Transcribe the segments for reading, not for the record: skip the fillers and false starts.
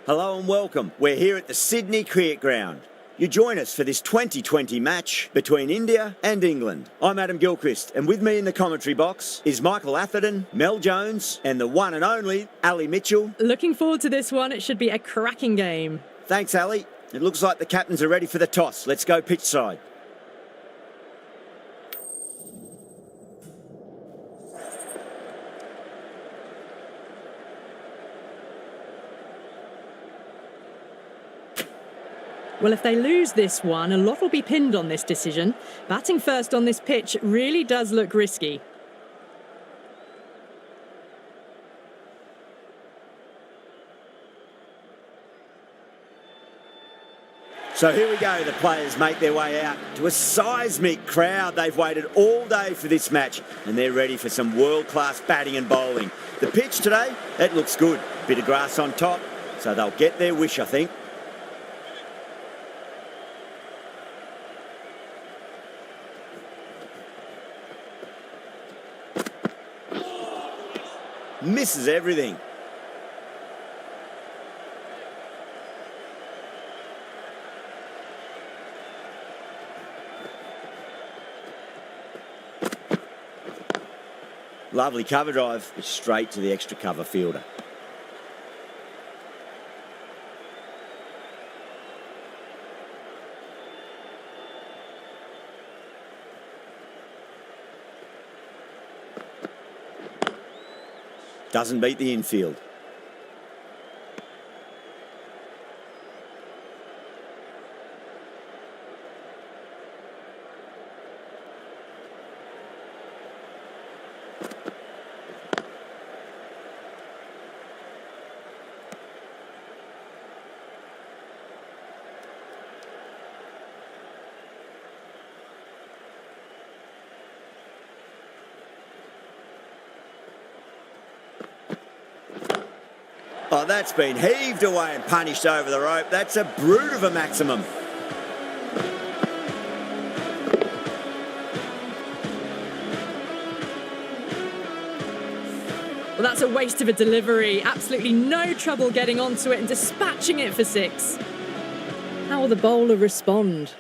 Hello and welcome. We're here at the Sydney Cricket Ground. You join us for this 2020 match between India and England. I'm Adam Gilchrist, and with me in the commentary box is Michael Atherton, Mel Jones, and the one and only Ali Mitchell. Looking forward to this one. It should be a cracking game. Thanks, Ali. It looks like the captains are ready for the toss. Let's go pitch side. Well, if they lose this one, a lot will be pinned on this decision. Batting first on this pitch really does look risky. So here we go, the players make their way out to a seismic crowd. They've waited all day for this match and they're ready for some world-class batting and bowling. The pitch today, it looks good. Bit of grass on top, so they'll get their wish, I think. Misses everything. Lovely cover drive, but straight to the extra cover fielder. Doesn't beat the infield. Oh, that's been heaved away and punished over the rope. That's a brute of a maximum. Well, that's a waste of a delivery. Absolutely no trouble getting onto it and dispatching it for 6. How will the bowler respond?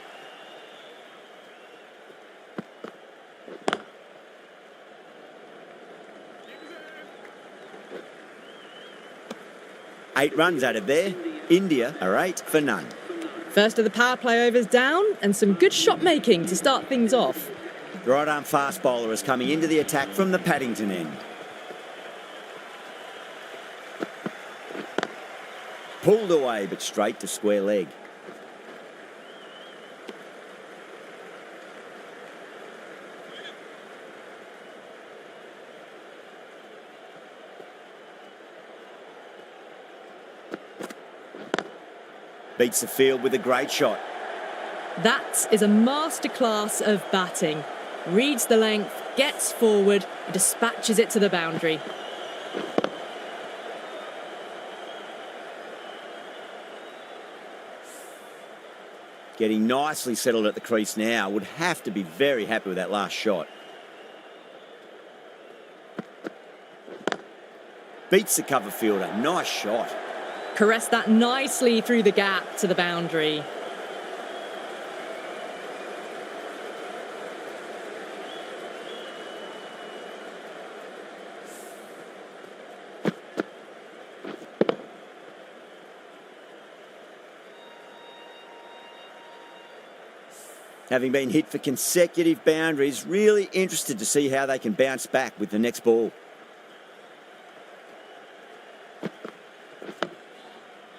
Eight runs added there. India are 8 for none. First of the power play overs down and some good shot making to start things off. The right arm fast bowler is coming into the attack from the Paddington end. Pulled away but straight to square leg. Beats the field with a great shot. That is a masterclass of batting. Reads the length, gets forward, and dispatches it to the boundary. Getting nicely settled at the crease now. Would have to be very happy with that last shot. Beats the cover fielder. Nice shot. Caressed that nicely through the gap to the boundary. Having been hit for consecutive boundaries, really interested to see how they can bounce back with the next ball.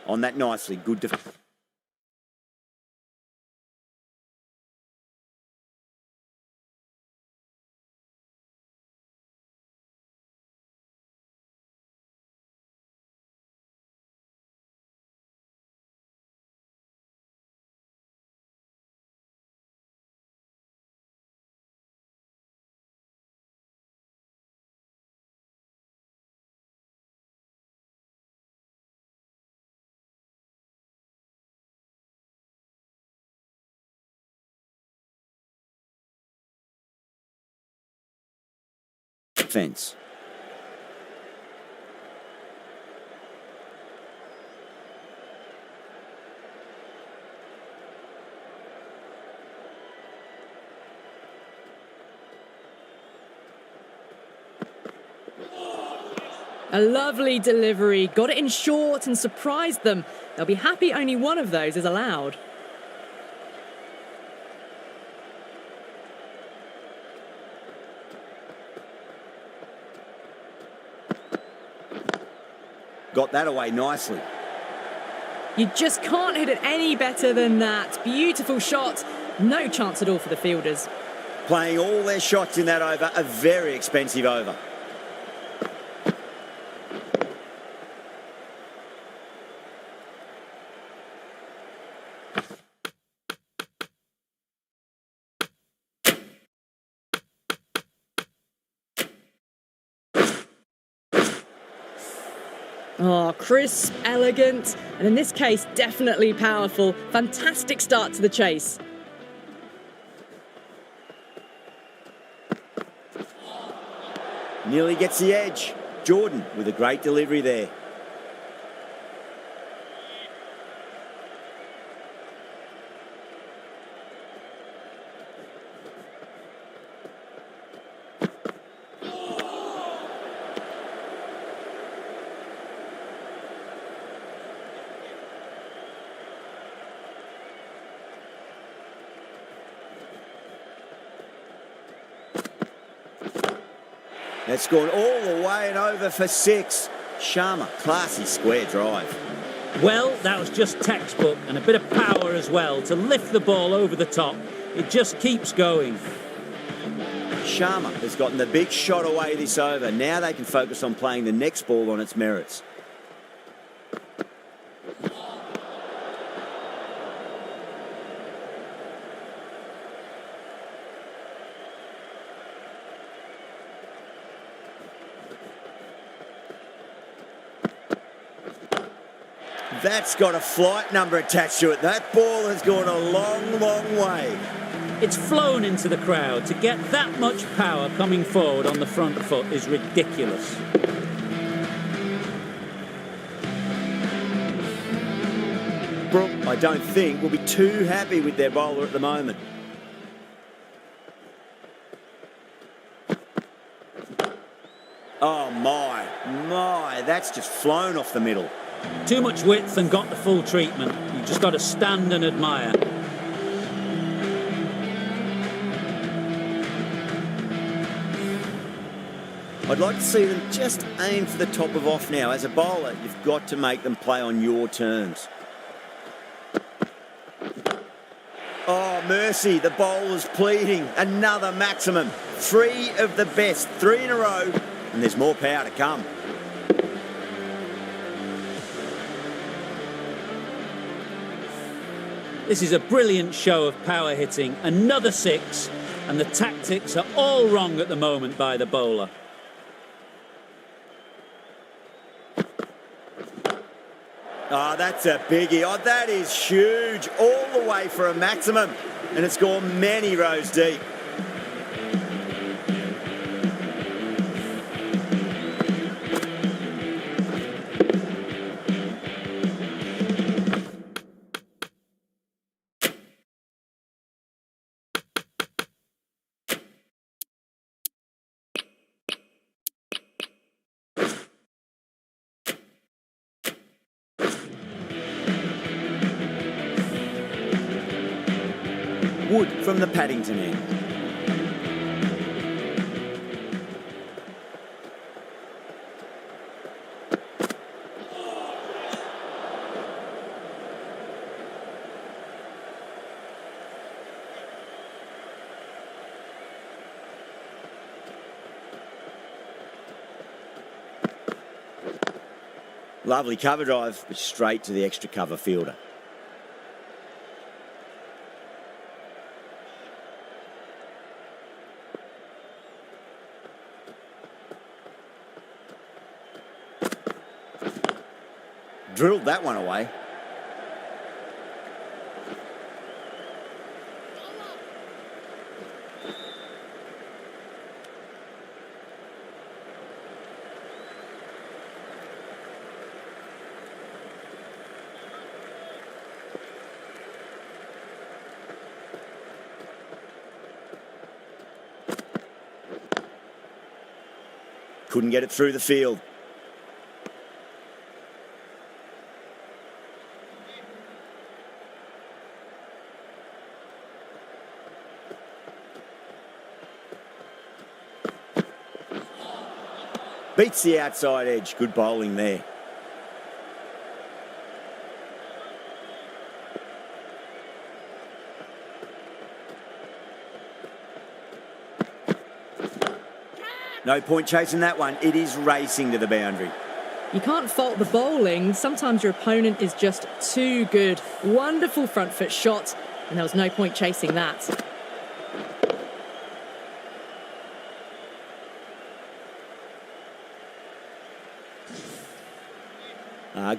On that nicely, good defense. A lovely delivery, got it in short and surprised them. They'll be happy only one of those is allowed. Got that away nicely. You just can't hit it any better than that. Beautiful shot. No chance at all for the fielders. Playing all their shots in that over, a very expensive over. Oh, crisp, elegant, and in this case, definitely powerful. Fantastic start to the chase. Nearly gets the edge. Jordan with a great delivery there. That's gone all the way and over for 6. Sharma, classy square drive. Well, that was just textbook and a bit of power as well to lift the ball over the top. It just keeps going. Sharma has gotten the big shot away this over. Now they can focus on playing the next ball on its merits. That's got a flight number attached to it. That ball has gone a long, long way. It's flown into the crowd. To get that much power coming forward on the front foot is ridiculous. Brook, I don't think, will be too happy with their bowler at the moment. Oh, my, that's just flown off the middle. Too much width and got the full treatment. You've just got to stand and admire. I'd like to see them just aim for the top of off now. As a bowler, you've got to make them play on your terms. Oh, mercy, the bowler's pleading. Another maximum. 3 of the best, 3 in a row, and there's more power to come. This is a brilliant show of power hitting. Another six, and the tactics are all wrong at the moment by the bowler. Oh, that's a biggie. Oh, that is huge. All the way for a maximum. And it's gone many rows deep. Wood from the Paddington end. Lovely cover drive, but straight to the extra cover fielder. Drilled that one away. Couldn't get it through the field. Beats the outside edge. Good bowling there. No point chasing that one. It is racing to the boundary. You can't fault the bowling. Sometimes your opponent is just too good. Wonderful front foot shot, and there was no point chasing that.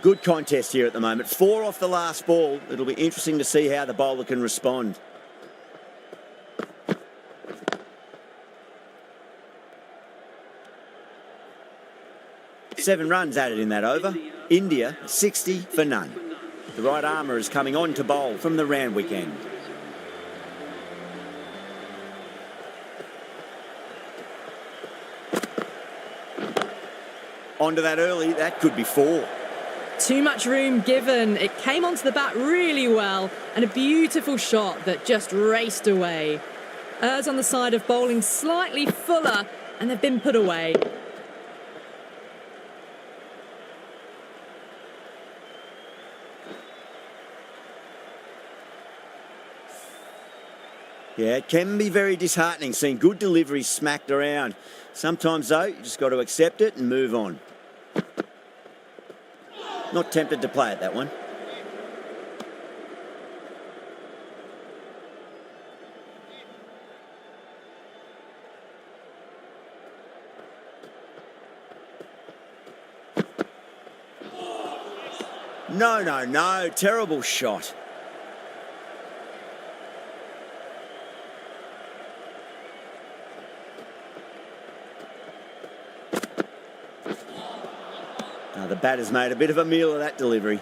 Good contest here at the moment. 4 off the last ball. It'll be interesting to see how the bowler can respond. Seven runs added in that over. India 60 for none. The right armour is coming on to bowl from the Randwick end. Onto that early. That could be 4. Too much room given. It came onto the bat really well, and a beautiful shot that just raced away. Errs on the side of bowling slightly fuller, and they've been put away. Yeah, it can be very disheartening seeing good deliveries smacked around. Sometimes, though, you just got to accept it and move on. Not tempted to play at that one. No. Terrible shot. The batter's made a bit of a meal of that delivery.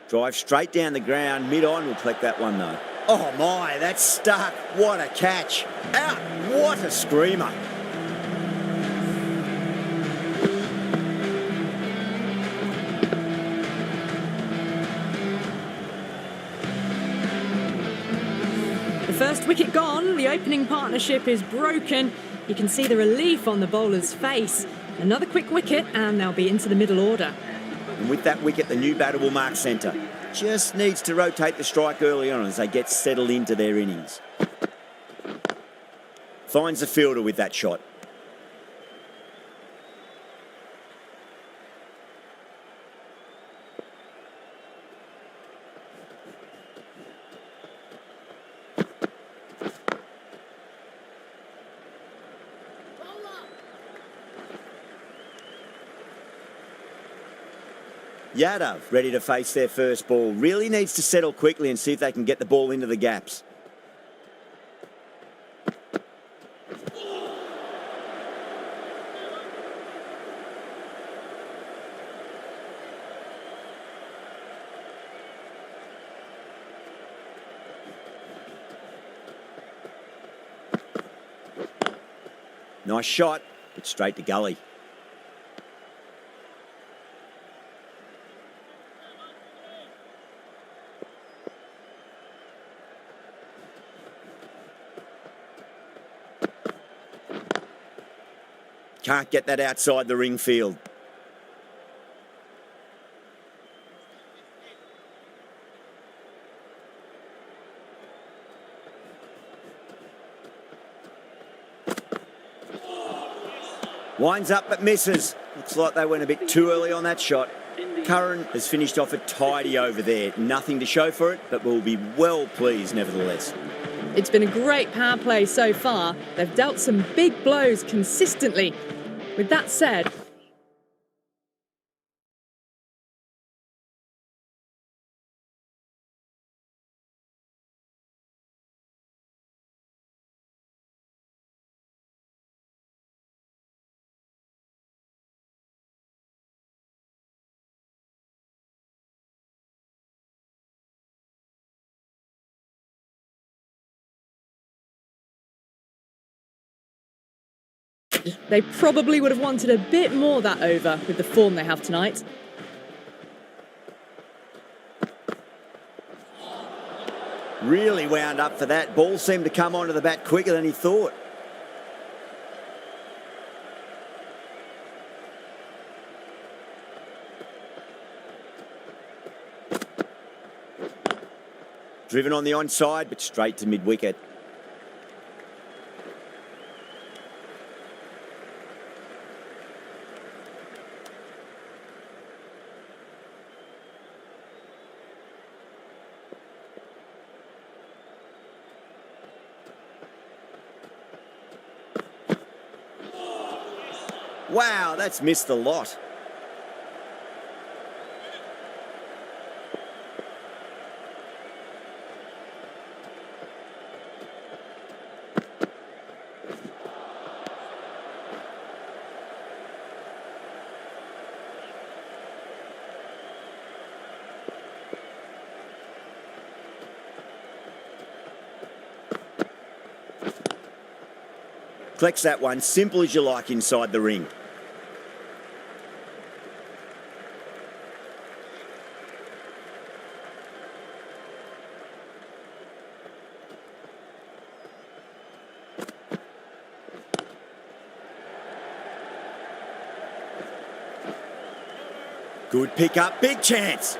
Drive straight down the ground. Mid-on will collect that one, though. Oh, my, that's stuck. What a catch. Out. What a screamer. first wicket gone, the opening partnership is broken. You can see the relief on the bowler's face. Another quick wicket and they'll be into the middle order. And with that wicket, the new batter will mark centre. Just needs to rotate the strike early on as they get settled into their innings. Finds the fielder with that shot. Yadav ready to face their first ball. Really needs to settle quickly and see if they can get the ball into the gaps. Nice shot, but straight to gully. Can't get that outside the ring field. Winds up but misses. Looks like they went a bit too early on that shot. Curran has finished off a tidy over there. Nothing to show for it, but will be well pleased nevertheless. It's been a great power play so far. They've dealt some big blows consistently. With that said, they probably would have wanted a bit more that over with the form they have tonight. Really wound up for that. Ball seemed to come onto the bat quicker than he thought. Driven on the onside, but straight to mid-wicket. Wow, that's missed a lot. Collects that one, simple as you like inside the ring. Good pick up, big chance.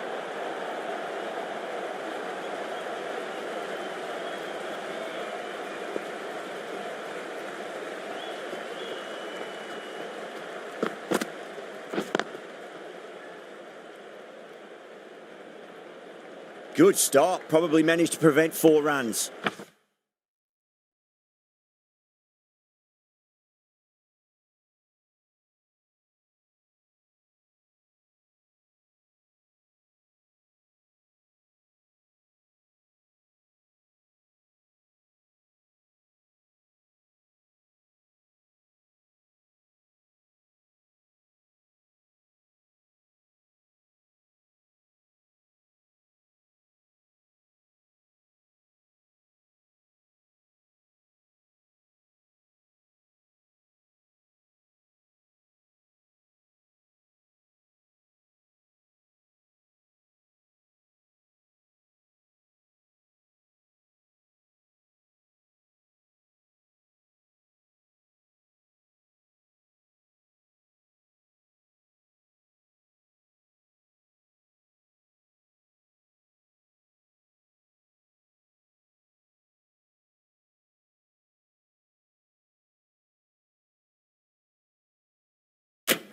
Good stop, probably managed to prevent 4 runs.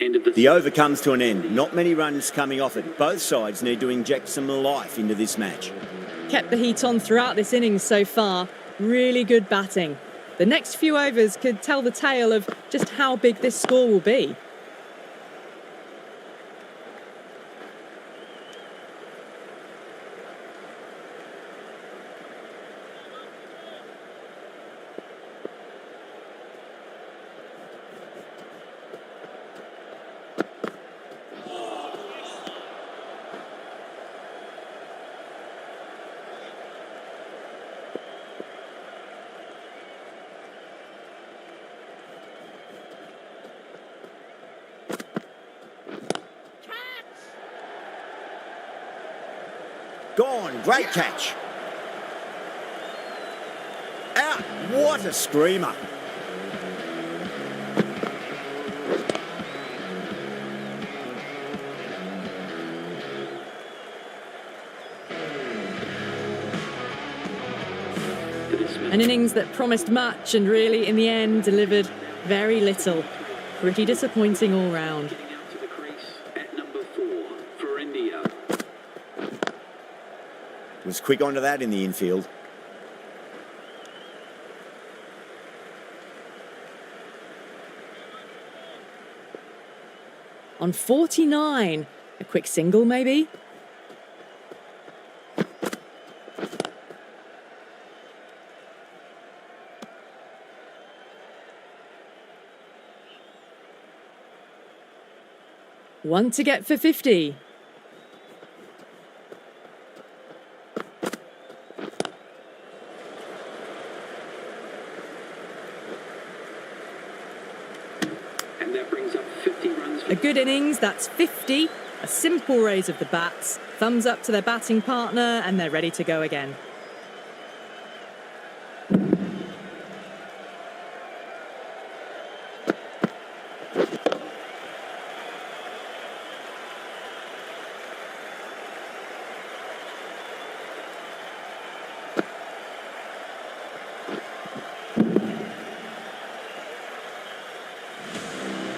End of the The over comes to an end. Not many runs coming off it. Both sides need to inject some life into this match. Kept the heat on throughout this innings so far. Really good batting. The next few overs could tell the tale of just how big this score will be. Gone. Great catch. Out. What a screamer. An innings that promised much and really, in the end, delivered very little. Pretty disappointing all round. getting out to the crease at number 4 for India. Was quick onto that in the infield. On 49. A quick single, maybe? One to get for 50. And that brings up 50 runs. A good innings, that's 50. A simple raise of the bats. Thumbs up to their batting partner, and they're ready to go again.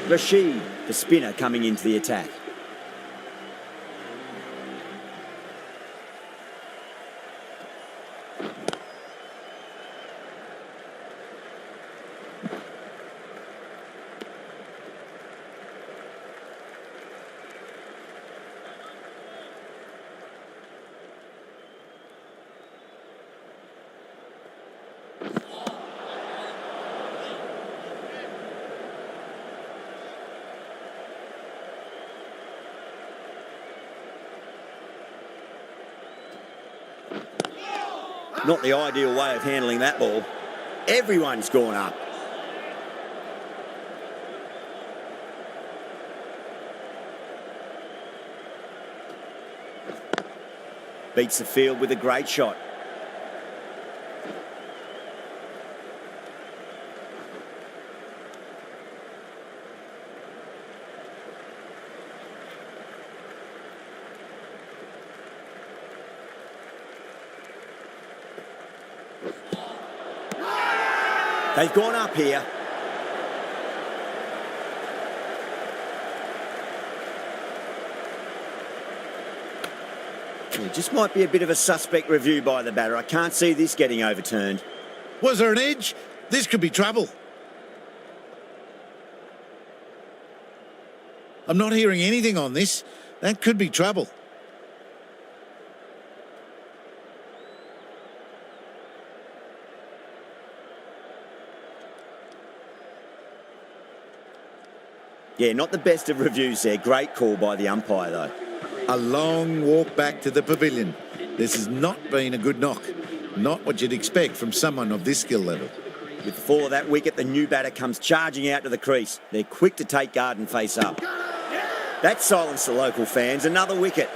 Rashid, the spinner, coming into the attack. Not the ideal way of handling that ball. Everyone's gone up. Beats the field with a great shot. They've gone up here. It just might be a bit of a suspect review by the batter. I can't see this getting overturned. Was there an edge? This could be trouble. I'm not hearing anything on this. That could be trouble. Yeah, not the best of reviews there. Great call by the umpire, though. A long walk back to the pavilion. This has not been a good knock. Not what you'd expect from someone of this skill level. With the fall of that wicket, the new batter comes charging out to the crease. They're quick to take guard and face up. That silenced the local fans. Another wicket.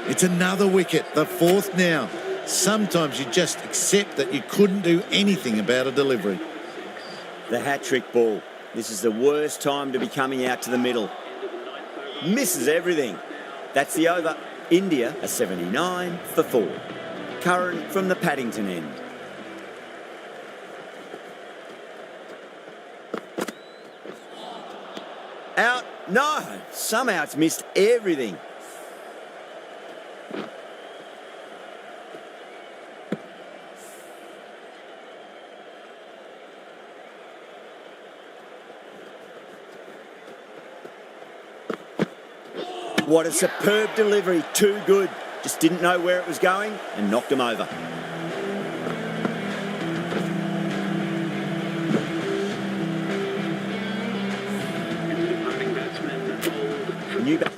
It's another wicket, the fourth now. Sometimes you just accept that you couldn't do anything about a delivery. The hat-trick ball. This is the worst time to be coming out to the middle. misses everything. That's the over. India a 79 for 4. Curran from the Paddington end. Out. No, somehow it's missed everything. What a superb delivery, too good. Just didn't know where it was going and knocked him over. New batter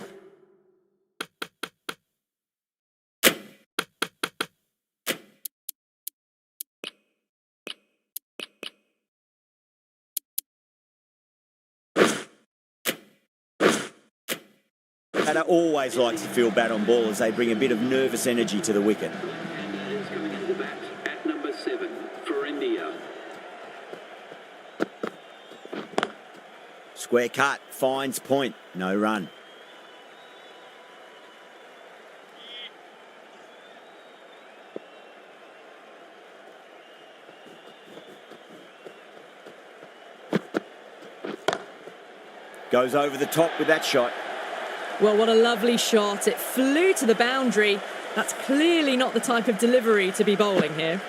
always likes to feel bad on ball as they bring a bit of nervous energy to the wicket. And is coming into the bat at number 7 for India. Square cut, finds point, no run. Goes over the top with that shot. Well, what a lovely shot. It flew to the boundary. That's clearly not the type of delivery to be bowling here.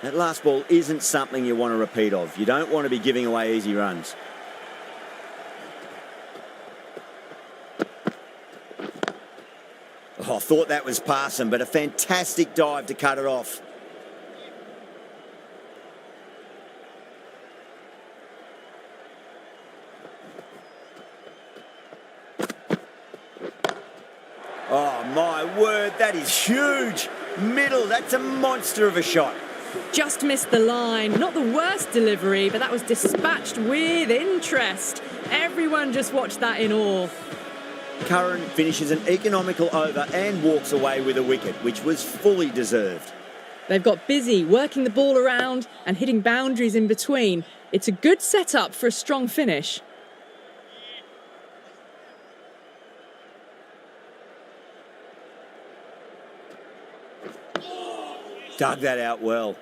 That last ball isn't something you want to repeat of. You don't want to be giving away easy runs. Oh, I thought that was passing, but a fantastic dive to cut it off. Oh, my word, that is huge. Middle, that's a monster of a shot. Just missed the line. Not the worst delivery, but that was dispatched with interest. Everyone just watched that in awe. Curran finishes an economical over and walks away with a wicket, which was fully deserved. They've got busy working the ball around and hitting boundaries in between. It's a good setup for a strong finish. Dug that out well.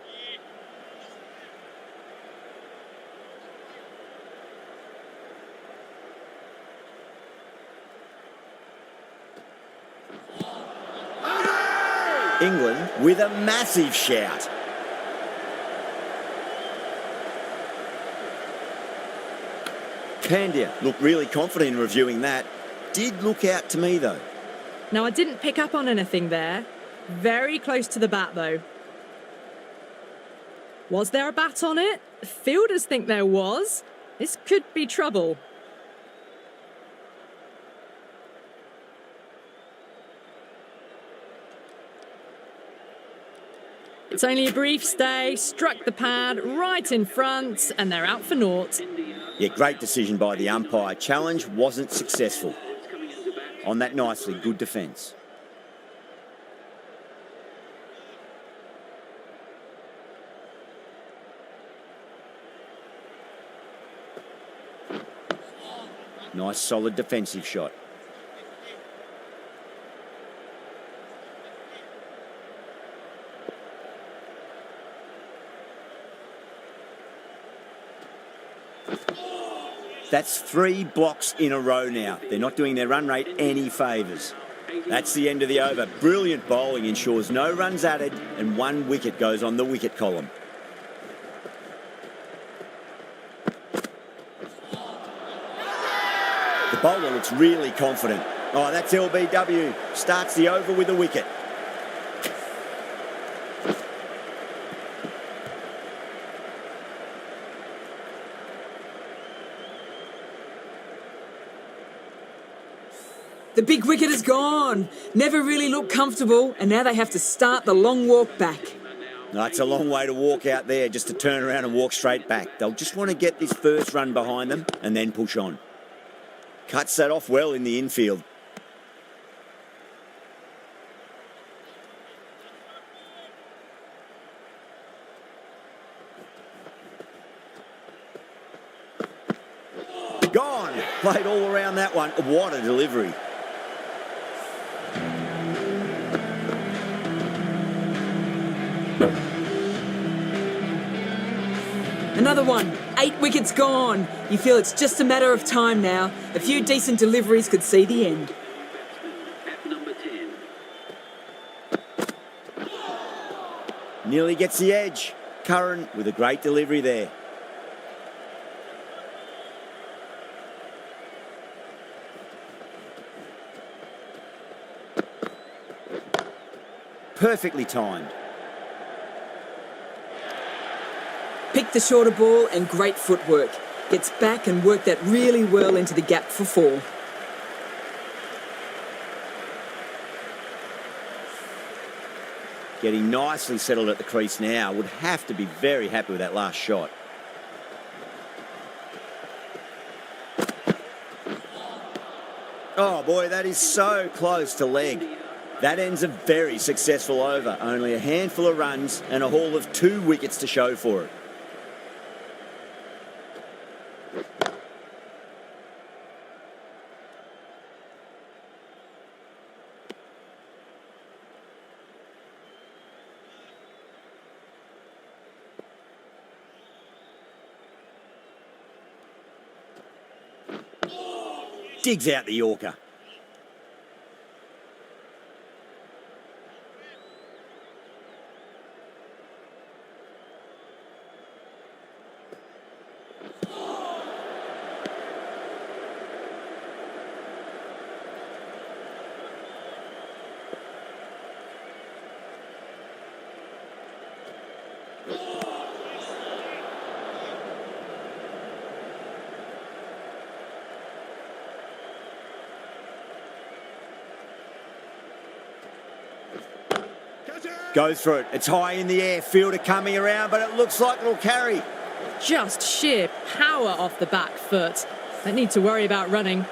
England with a massive shout. Pandya looked really confident in reviewing that. Did look out to me though. Now, I didn't pick up on anything there. Very close to the bat though. Was there a bat on it? Fielders think there was. This could be trouble. It's only a brief stay, struck the pad right in front, and they're out for naught. Yeah, great decision by the umpire. Challenge wasn't successful. On that nicely, good defence. Nice solid defensive shot. That's 3 blocks in a row now. They're not doing their run rate any favours. That's the end of the over. Brilliant bowling ensures no runs added and 1 wicket goes on the wicket column. The bowler looks really confident. Oh, that's LBW. Starts the over with a wicket. The big wicket is gone. Never really looked comfortable, and now they have to start the long walk back. No, it's a long way to walk out there just to turn around and walk straight back. They'll just want to get this first run behind them and then push on. Cuts that off well in the infield. Played all around that one. What a delivery. Another one. 8 wickets gone. You feel it's just a matter of time now. A few decent deliveries could see the end. At number 10. Nearly gets the edge. Curran with a great delivery there. Perfectly timed. Picked the shorter ball and great footwork. Gets back and worked that really well into the gap for 4. Getting nicely settled at the crease now. Would have to be very happy with that last shot. Oh boy, that is so close to leg. That ends a very successful over. Only a handful of runs and a haul of 2 wickets to show for it. Digs out the Yorker. Goes for it. It's high in the air. Fielder coming around, but it looks like it'll carry. Just sheer power off the back foot. Don't need to worry about running.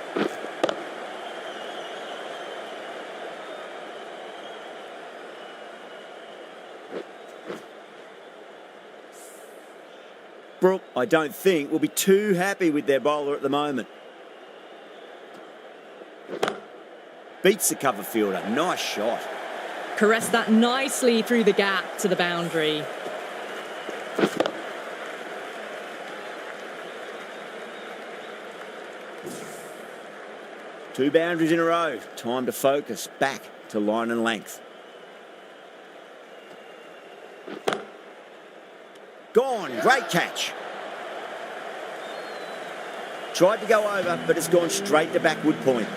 Brooke, I don't think, will be too happy with their bowler at the moment. Beats the cover fielder. Nice shot. Caressed that nicely through the gap to the boundary. Two boundaries in a row. Time to focus. Back to line and length. Gone. Great catch. Tried to go over, but it's gone straight to backward point.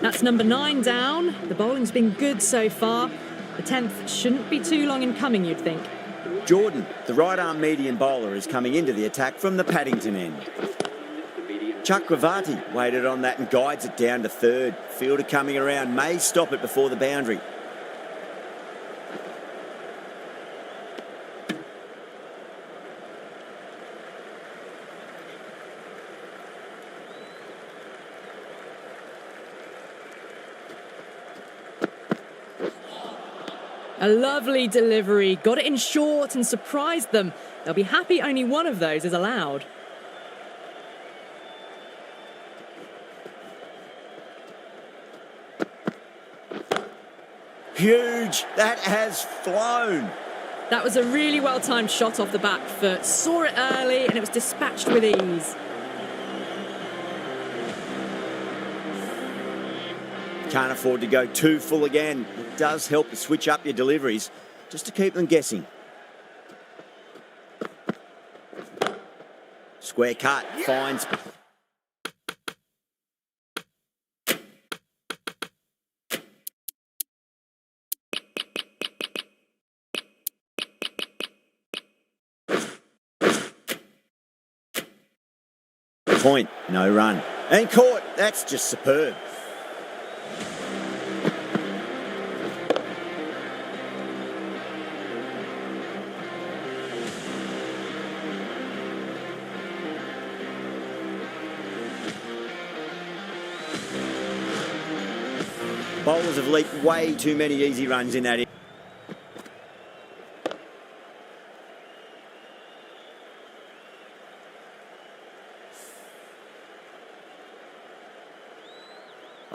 That's number 9 down. The bowling's been good so far. The 10th shouldn't be too long in coming, you'd think. Jordan, the right-arm medium bowler, is coming into the attack from the Paddington end. Chakravarti waited on that and guides it down to 3rd. Fielder coming around may stop it before the boundary. A lovely delivery. Got it in short and surprised them. They'll be happy only one of those is allowed. Huge. That has flown. That was a really well-timed shot off the back foot. Saw it early and it was dispatched with ease. Can't afford to go too full again. It does help to switch up your deliveries just to keep them guessing. Square cut, finds. Point, no run. And caught. That's just superb. Bowlers have leaked way too many easy runs in that.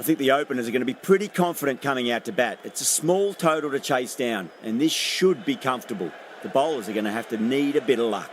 I think the openers are going to be pretty confident coming out to bat. It's a small total to chase down, and this should be comfortable. The bowlers are going to have to need a bit of luck.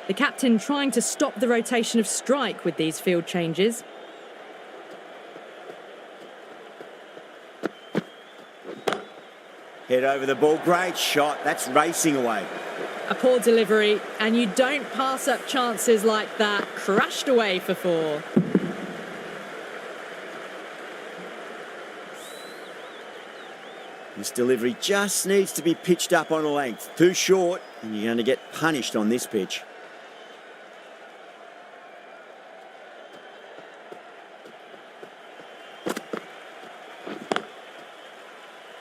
The captain trying to stop the rotation of strike with these field changes. Head over the ball. Great shot. That's racing away. A poor delivery, and you don't pass up chances like that. Crashed away for 4. This delivery just needs to be pitched up on a length. Too short, and you're going to get punished on this pitch.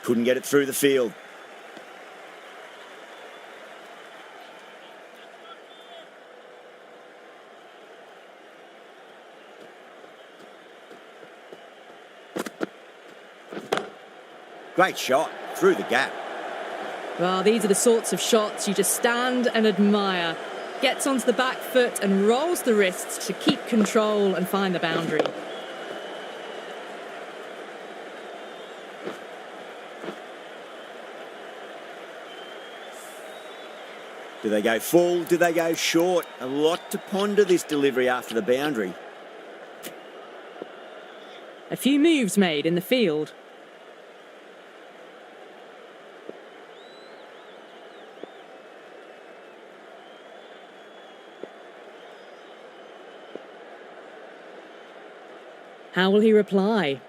Couldn't get it through the field. Great shot through the gap. Well, these are the sorts of shots you just stand and admire. Gets onto the back foot and rolls the wrists to keep control and find the boundary. Do they go full? Do they go short? A lot to ponder this delivery after the boundary. A few moves made in the field. How will he reply?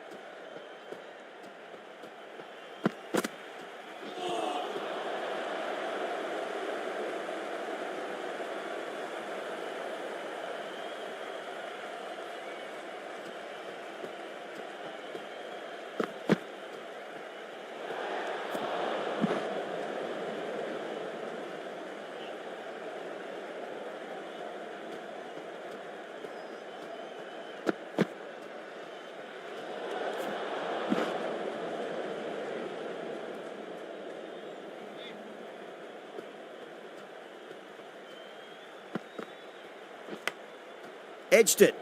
Edged it.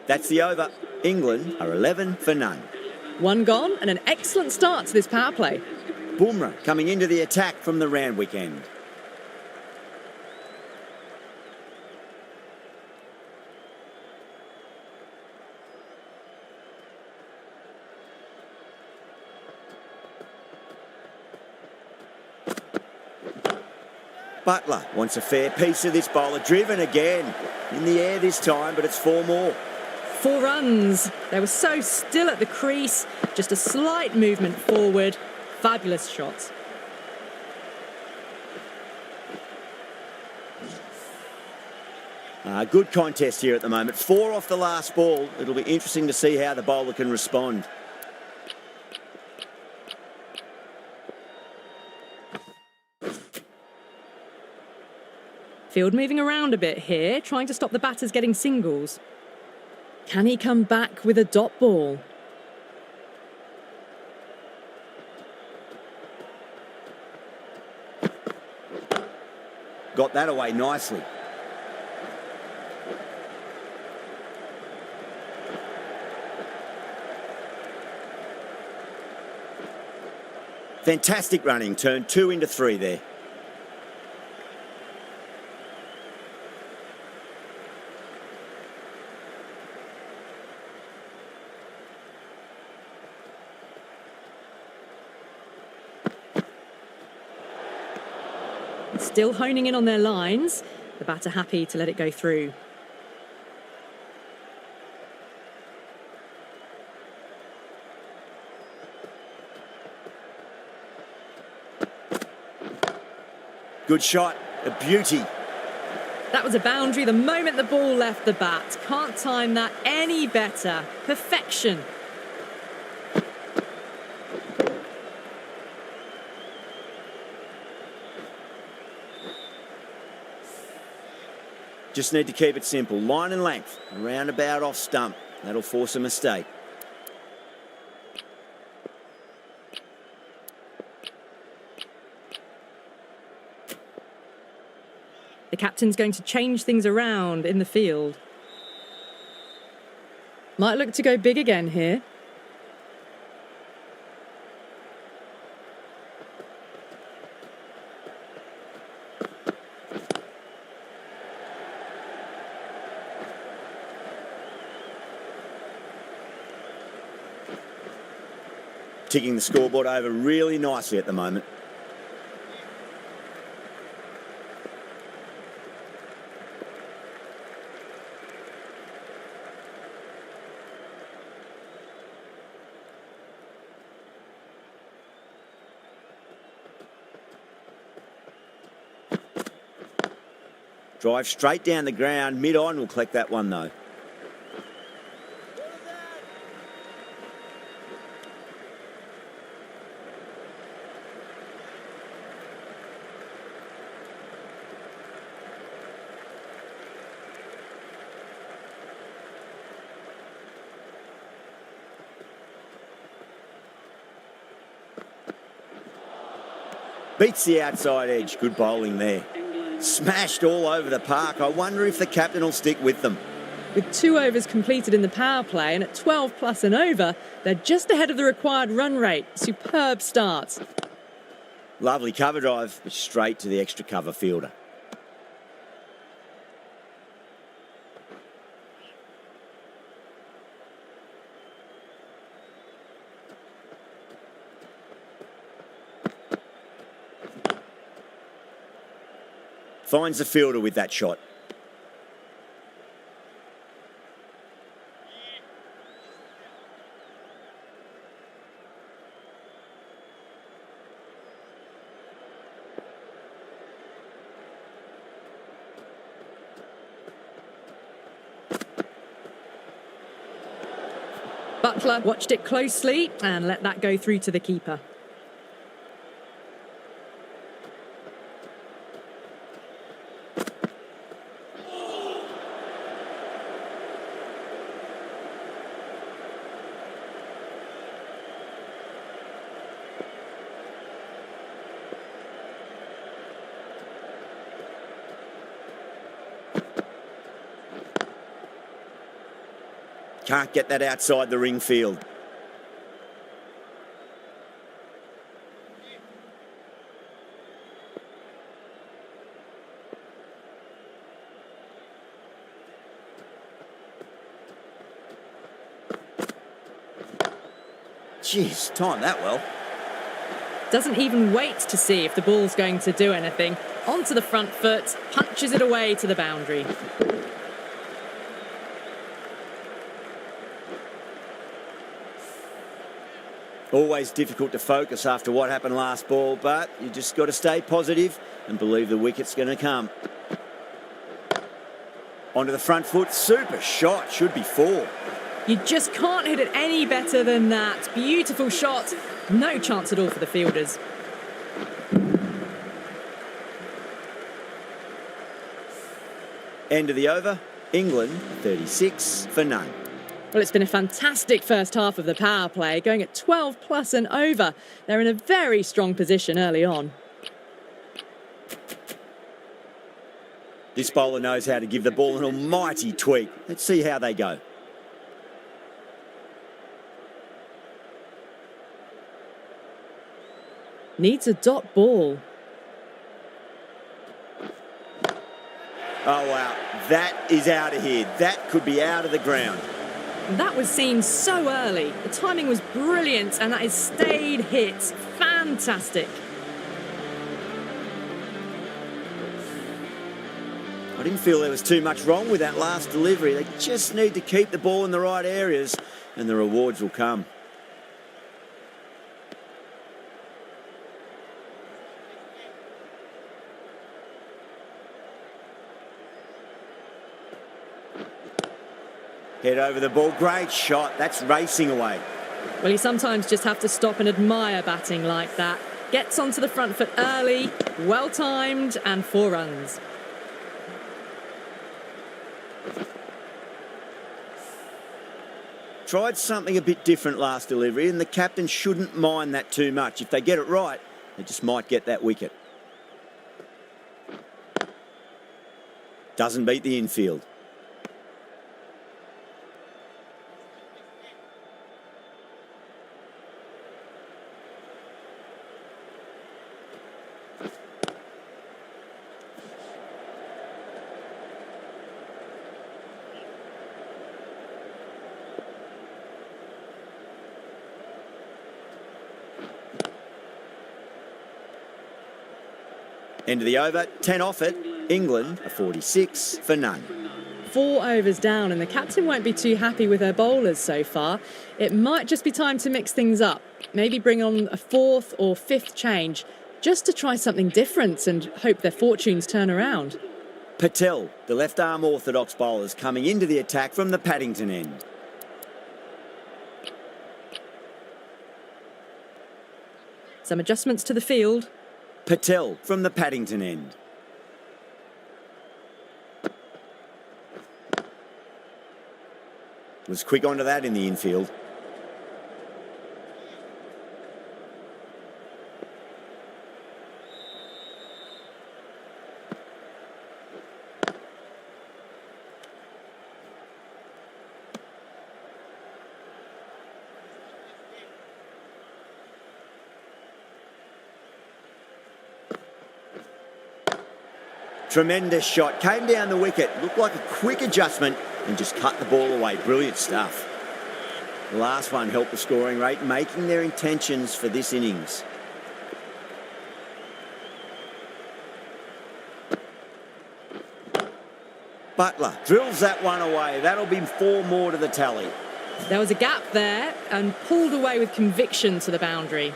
That's the over. England are 11 for none. 1 gone and an excellent start to this power play. Bumrah coming into the attack from the Randwick end. Butler wants a fair piece of this bowler. Driven again. In the air this time, but it's 4 more. 4 runs. They were so still at the crease. Just a slight movement forward. Fabulous shots. Good contest here at the moment. 4 off the last ball. It'll be interesting to see how the bowler can respond. Field moving around a bit here, trying to stop the batters getting singles. Can he come back with a dot ball? Got that away nicely. Fantastic running. Turned 2 into 3 there. Still honing in on their lines. The batter happy to let it go through. Good shot. A beauty. That was a boundary the moment the ball left the bat. Can't time that any better. Perfection. Just need to keep it simple. Line and length. Around about off stump. That'll force a mistake. The captain's going to change things around in the field. Might look to go big again here. Ticking the scoreboard over really nicely at the moment. Drive straight down the ground, mid-on, will collect that one though. Beats the outside edge. Good bowling there. Smashed all over the park. I wonder if the captain will stick with them. With 2 overs completed in the power play and at 12 plus and over, they're just ahead of the required run rate. Superb start. Lovely cover drive, but straight to the extra cover fielder. Finds the fielder with that shot. Butler watched it closely and let that go through to the keeper. Can't get that outside the ring field. Jeez, timed that well. Doesn't even wait to see if the ball's going to do anything. Onto the front foot, punches it away to the boundary. Always difficult to focus after what happened last ball, but you just got to stay positive and believe the wicket's going to come. Onto the front foot, super shot, should be 4. You just can't hit it any better than that. Beautiful shot. No chance at all for the fielders. End of the over, England 36 for none. Well, it's been a fantastic first half of the power play, going at 12 plus and over. They're in a very strong position early on. This bowler knows how to give the ball an almighty tweak. Let's see how they go. Needs a dot ball. Oh, wow. That is out of here. That could be out of the ground. That was seen so early. The timing was brilliant and that is stayed hit. Fantastic. I didn't feel there was too much wrong with that last delivery. They just need to keep the ball in the right areas and the rewards will come. Head over the ball. Great shot. That's racing away. Well, you sometimes just have to stop and admire batting like that. Gets onto the front foot early, well timed, and 4 runs. Tried something a bit different last delivery, and the captain shouldn't mind that too much. If they get it right, they just might get that wicket. Doesn't beat the infield. End of the over, 10 off it. England are 46 for none. 4 overs down, and the captain won't be too happy with her bowlers so far. It might just be time to mix things up. Maybe bring on a 4th or 5th change, just to try something different and hope their fortunes turn around. Patel, the left-arm orthodox bowlers, coming into the attack from the Paddington end. Some adjustments to the field. Patel from the Paddington end. Was quick onto that in the infield. Tremendous shot. Came down the wicket. Looked like a quick adjustment and just cut the ball away. Brilliant stuff. The last one helped the scoring rate, making their intentions for this innings. Butler drills that one away. That'll be 4 more to the tally. There was a gap there and pulled away with conviction to the boundary.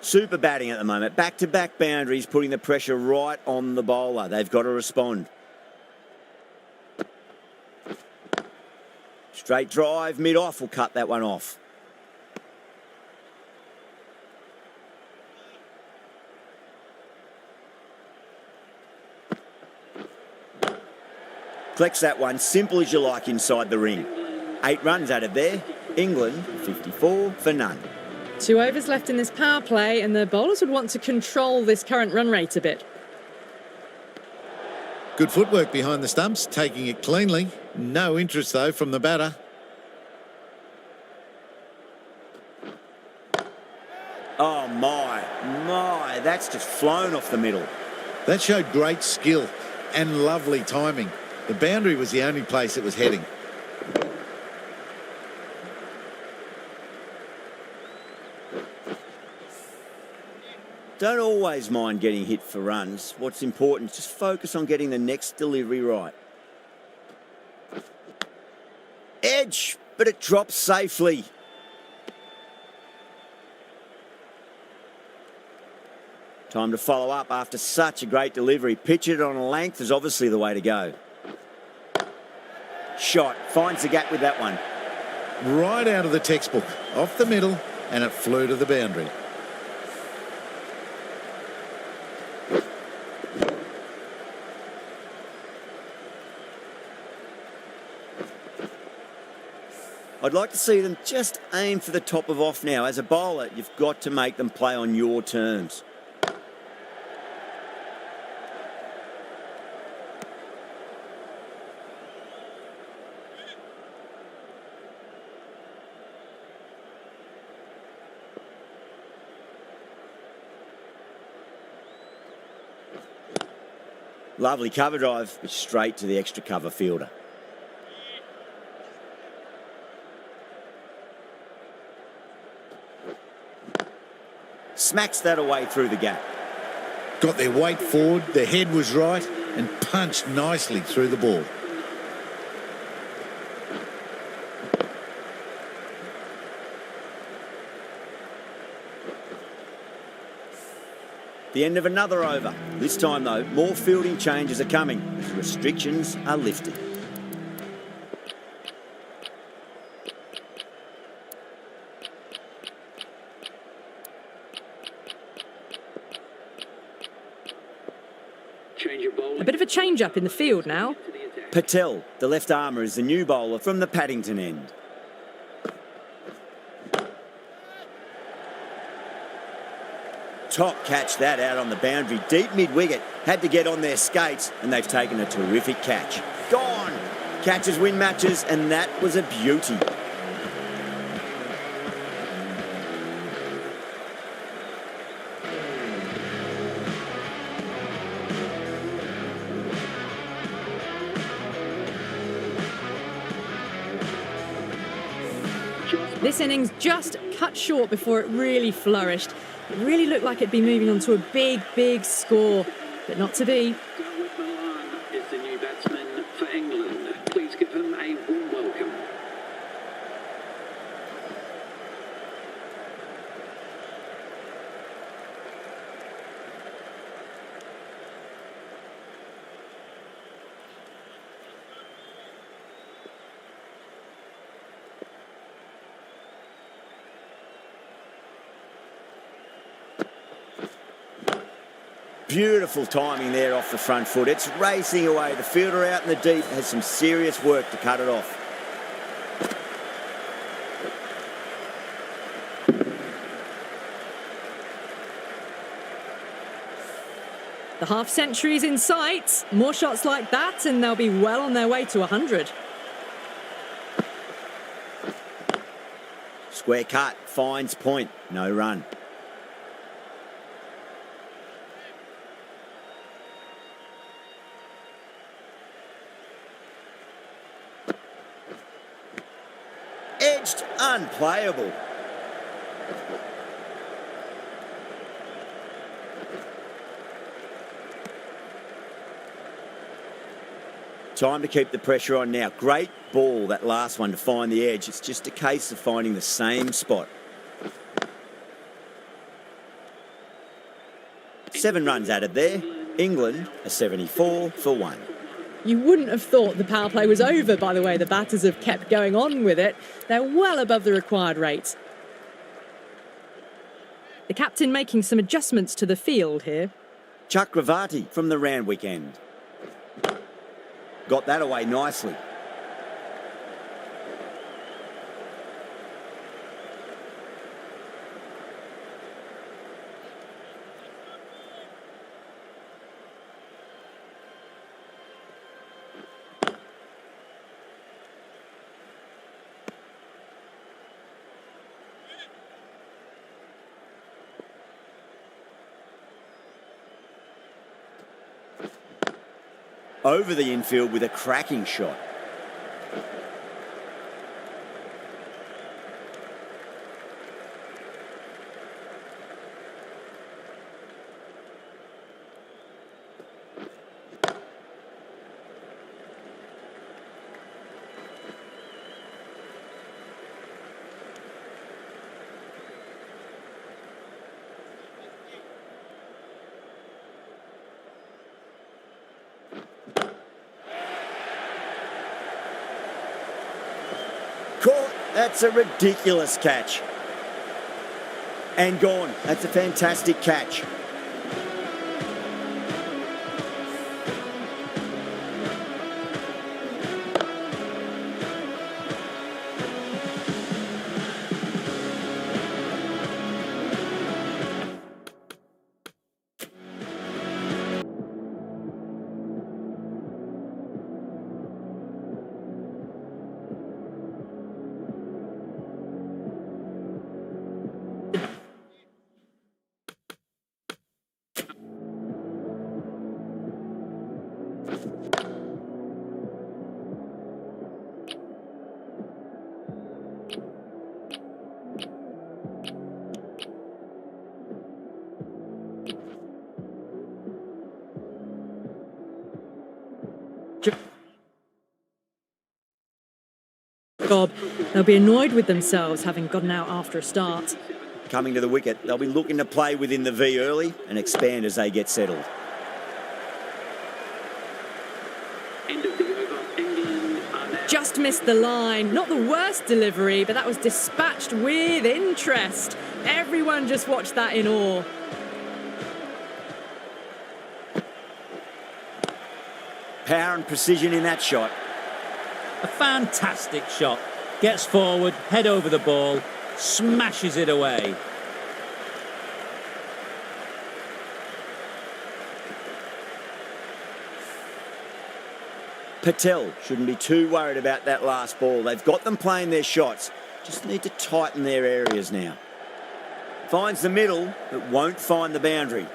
Super batting at the moment. Back-to-back boundaries, putting the pressure right on the bowler. They've got to respond. Straight drive, mid-off will cut that one off. Collects that one, simple as you like inside the ring. 8 runs out of there. England, 54 for none. 2 overs left in this power play, and the bowlers would want to control this current run rate a bit. Good footwork behind the stumps, taking it cleanly. No interest, though, from the batter. Oh, my, that's just flown off the middle. That showed great skill and lovely timing. The boundary was the only place it was heading. Don't always mind getting hit for runs. What's important is just focus on getting the next delivery right. Edge, but it drops safely. Time to follow up after such a great delivery. Pitch it on a length is obviously the way to go. Shot, finds the gap with that one. Right out of the textbook, off the middle, and it flew to the boundary. I'd like to see them just aim for the top of off now. As a bowler, you've got to make them play on your terms. Lovely cover drive, but straight to the extra cover fielder. Smacks that away through the gap. Got their weight forward, their head was right, and punched nicely through the ball. The end of another over. This time, though, more fielding changes are coming as restrictions are lifted. Change your bowling. A bit of a change-up in the field now. To the attack. Patel, the left armour, is the new bowler from the Paddington end. Top catch that out on the boundary. Deep mid-wicket. Had to get on their skates, and they've taken a terrific catch. Gone! Catches win matches, and that was a beauty. This innings just cut short before it really flourished. It really looked like it'd be moving on to a big, big score, but not to be. Gareth Milan is the new batsman for England. Please give him a warm welcome. Beautiful timing there off the front foot. It's racing away. The fielder out in the deep has some serious work to cut it off. The half-century's in sight. More shots like that and they'll be well on their way to 100. Square cut, finds point, no run. Edged, unplayable. Time to keep the pressure on now. Great ball, that last one, to find the edge. It's just a case of finding the same spot. 7 runs added there. England are 74 for 1. You wouldn't have thought the power play was over by the way the batters have kept going on with it. They're well above the required rate. The captain making some adjustments to the field here. Chakravarti from the Randwick end. Got that away nicely. Over the infield with a cracking shot. Caught. That's a ridiculous catch. And gone. That's a fantastic catch. Bob, they'll be annoyed with themselves having gotten out after a start. coming to the wicket. They'll be looking to play within the V early and expand as they get settled. End of the over. England are now... Just missed the line. Not the worst delivery, but that was dispatched with interest. Everyone just watched that in awe. Power and precision in that shot. A fantastic shot. Gets forward, head over the ball, smashes it away. Patel shouldn't be too worried about that last ball. They've got them playing their shots. Just need to tighten their areas now. Finds the middle, but won't find the boundary.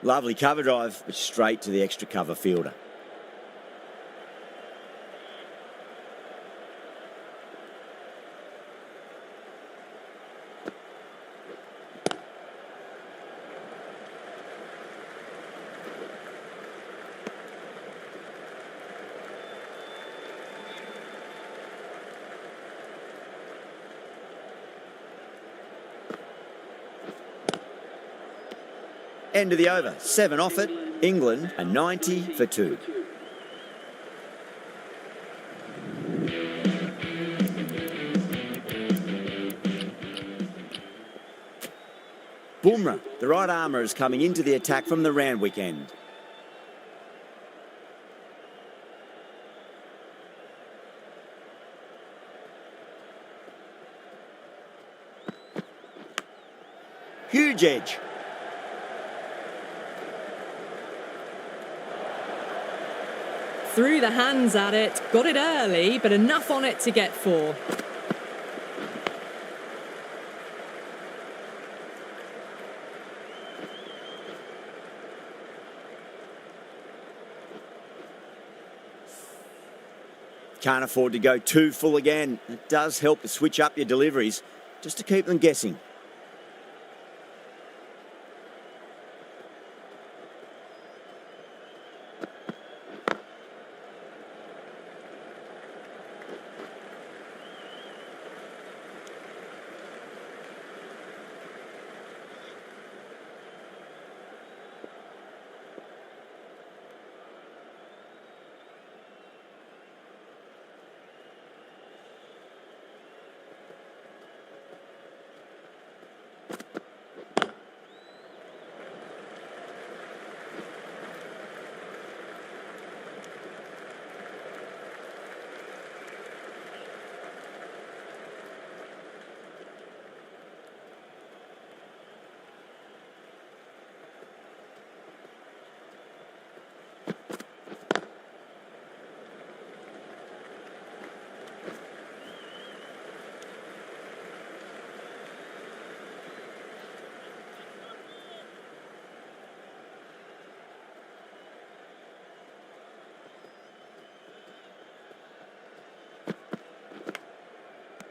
Lovely cover drive, but straight to the extra cover fielder. End of the over. 7 off it. England a 90 for 2. Bumrah, the right armour, is coming into the attack from the Randwick end. Huge edge. Threw the hands at it, got it early, but enough on it to get 4. Can't afford to go too full again. It does help to switch up your deliveries, just to keep them guessing.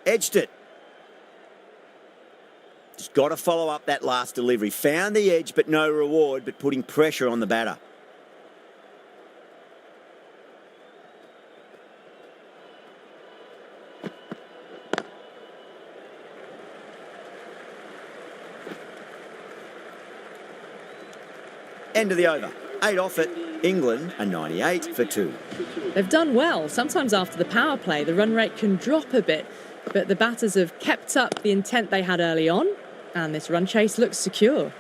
Edged it. Just got to follow up that last delivery. Found the edge, but no reward, but putting pressure on the batter. End of the over. 8 off it. England a 98 for 2. They've done well. Sometimes after the power play, the run rate can drop a bit, but the batters have kept up the intent they had early on, and this run chase looks secure.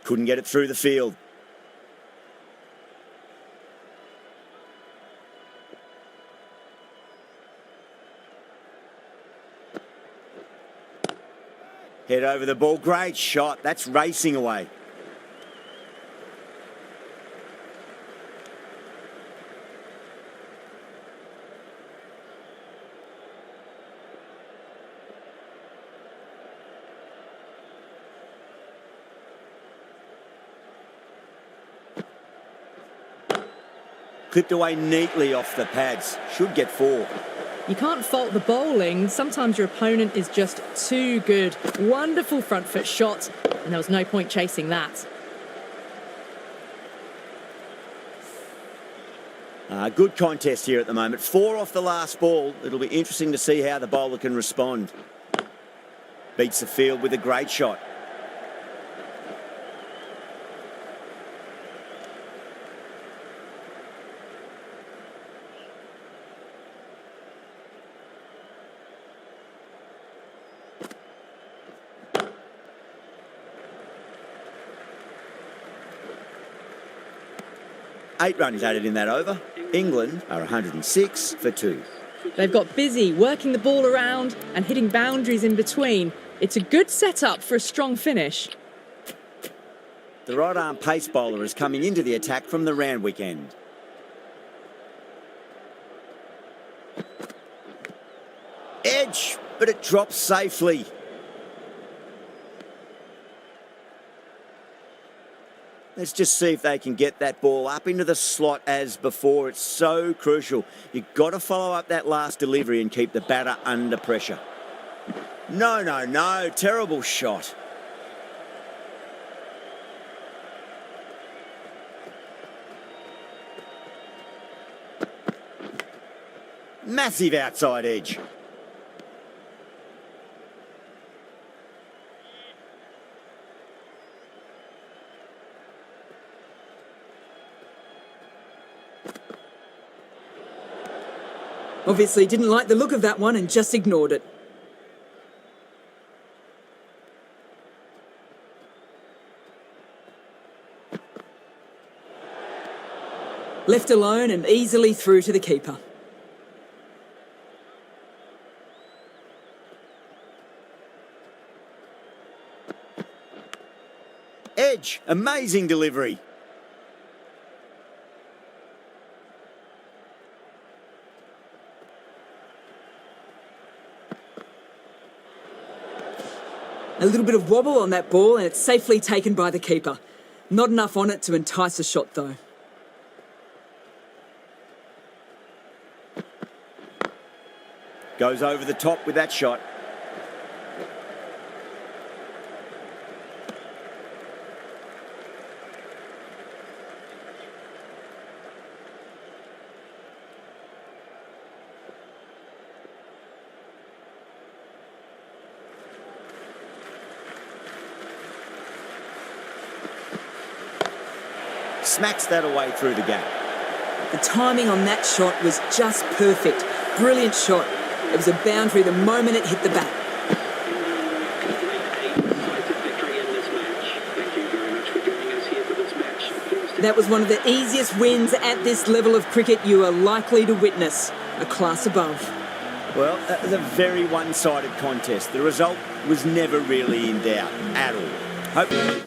Couldn't get it through the field. Head over the ball. Great shot. That's racing away. Clipped away neatly off the pads. Should get 4. You can't fault the bowling. Sometimes your opponent is just too good. Wonderful front foot shot, and there was no point chasing that. Good contest here at the moment. 4 off the last ball. It'll be interesting to see how the bowler can respond. Beats the field with a great shot. Eight runs added in that over. England are 106 for 2. They've got busy working the ball around and hitting boundaries in between. It's a good setup for a strong finish. The right-arm pace bowler is coming into the attack from the Randwick end. Edge, but it drops safely. Let's just see if they can get that ball up into the slot as before. It's so crucial. You've got to follow up that last delivery and keep the batter under pressure. No. Terrible shot. Massive outside edge. Obviously didn't like the look of that one and just ignored it. Left alone and easily through to the keeper. Edge, amazing delivery. A little bit of wobble on that ball and it's safely taken by the keeper. Not enough on it to entice a shot though. Goes over the top with that shot. Smacks that away through the gap. The timing on that shot was just perfect. Brilliant shot. It was a boundary the moment it hit the bat. That was one of the easiest wins at this level of cricket you are likely to witness. A class above. Well, that was a very one-sided contest. The result was never really in doubt at all. Hope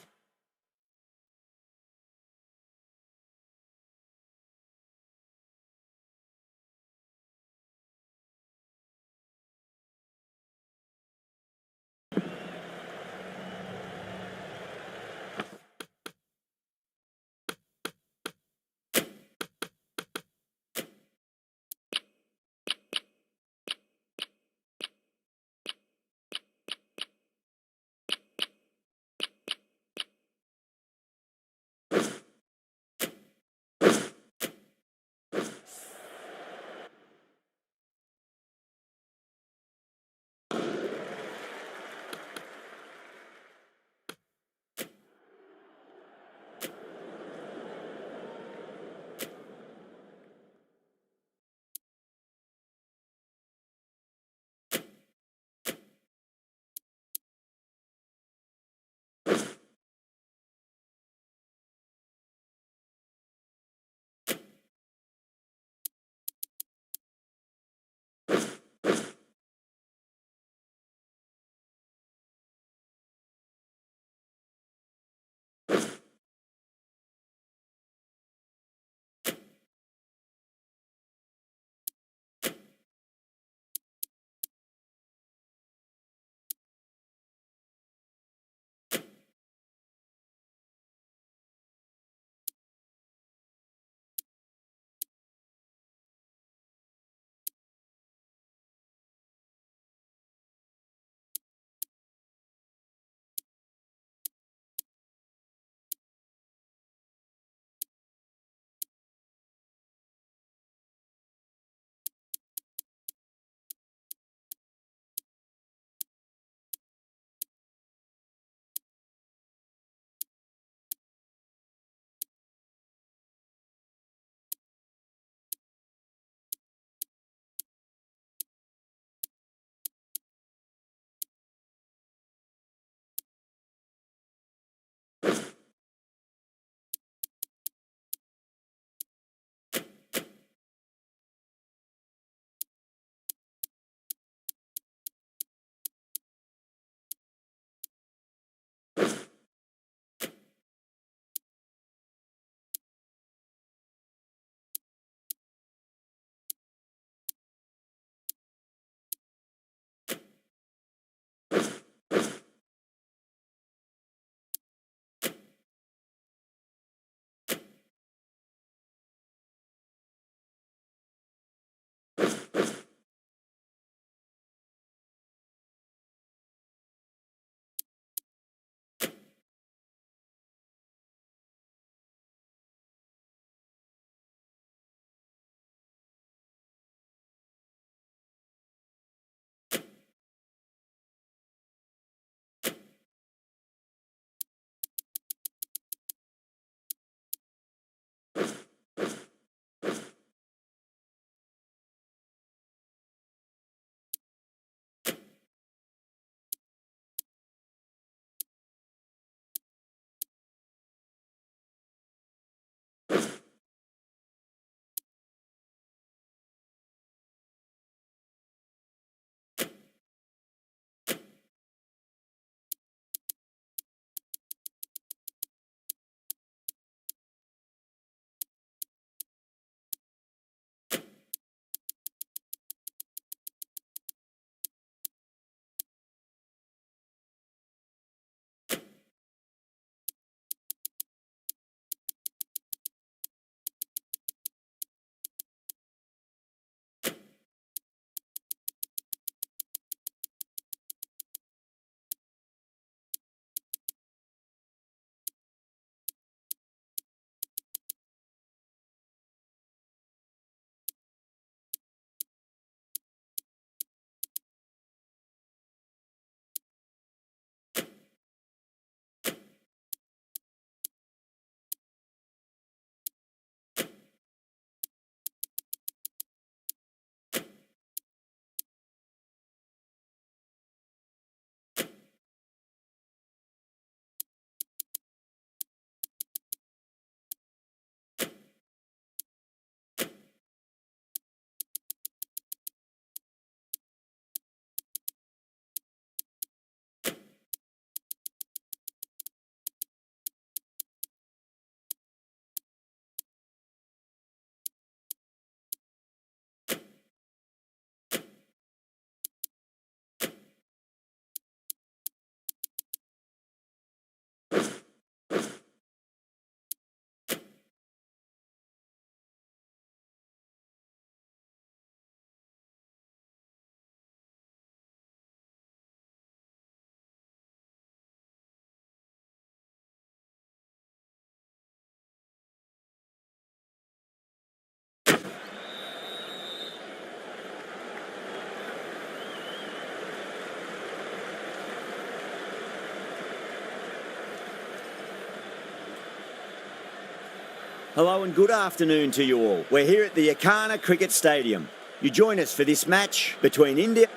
Hello and good afternoon to you all. We're here at the Yakana Cricket Stadium. You join us for this match between India...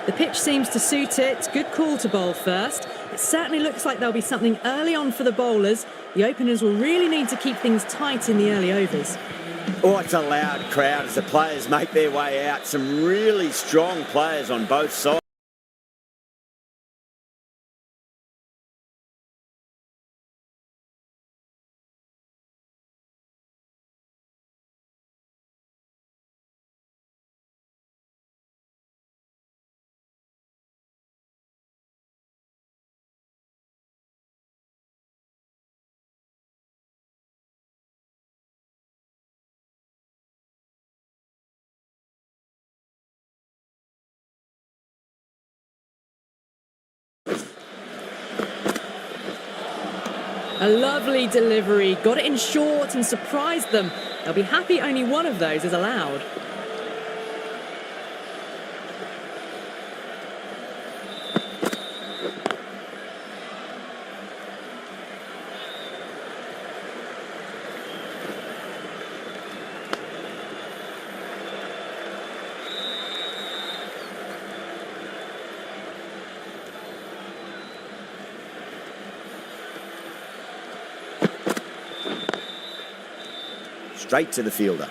The pitch seems to suit it. Good call to bowl first. It certainly looks like there'll be something early on for the bowlers. The openers will really need to keep things tight in the early overs. Oh, it's a loud crowd as the players make their way out. Some really strong players on both sides. A lovely delivery. Got it in short and surprised them. They'll be happy only one of those is allowed. Straight to the fielder.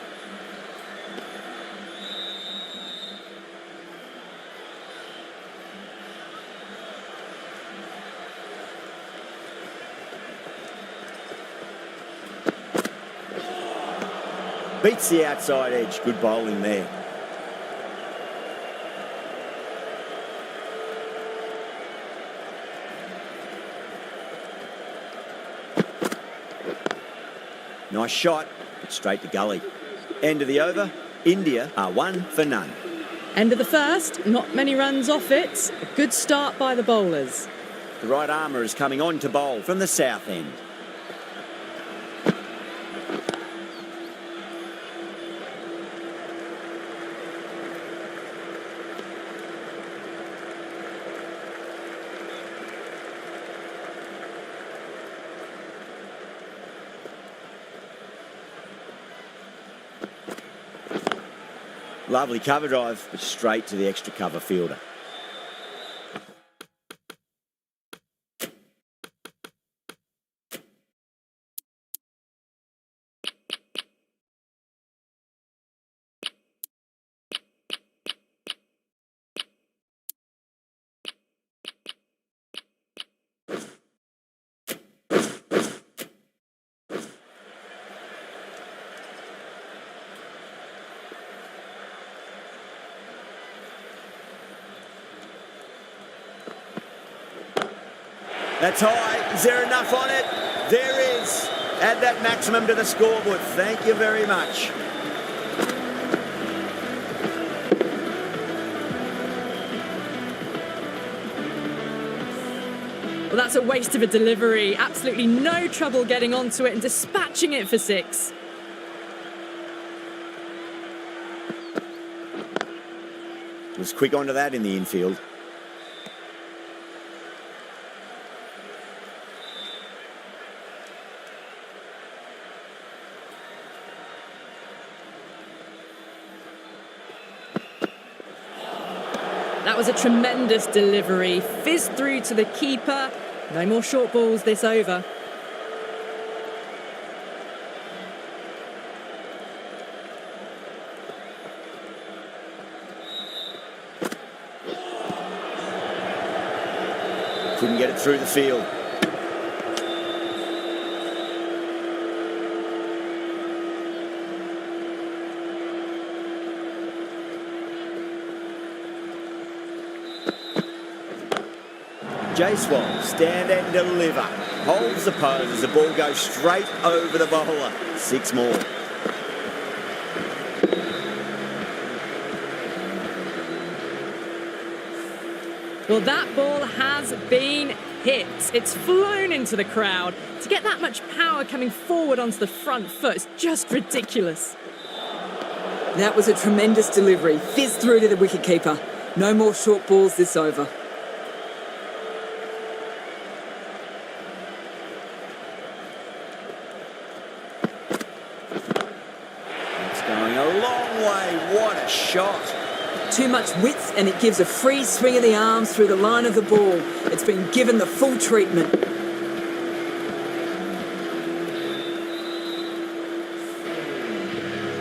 Beats the outside edge. Good bowling there. Nice shot. Straight to gully. End of the over. India are 1 for none. End of the first. Not many runs off it. A good start by the bowlers. The right armour is coming on to bowl from the south end. Lovely cover drive, but straight to the extra cover fielder. That's high. Is there enough on it? There is. Add that maximum to the scoreboard. Thank you very much. Well, that's a waste of a delivery. Absolutely no trouble getting onto it and dispatching it for 6. Was quick onto that in the infield. That was a tremendous delivery. Fizzed through to the keeper. No more short balls this over. Couldn't get it through the field. Jaiswal, stand and deliver. Holds the pose as the ball goes straight over the bowler. 6 more. Well, that ball has been hits. It's flown into the crowd. To get that much power coming forward onto the front foot is just ridiculous. That was a tremendous delivery. Fizz through to the wicketkeeper. No more short balls this over. It's going a long way. What a shot. Too much width and it gives a free swing of the arms through the line of the ball. It's been given the full treatment.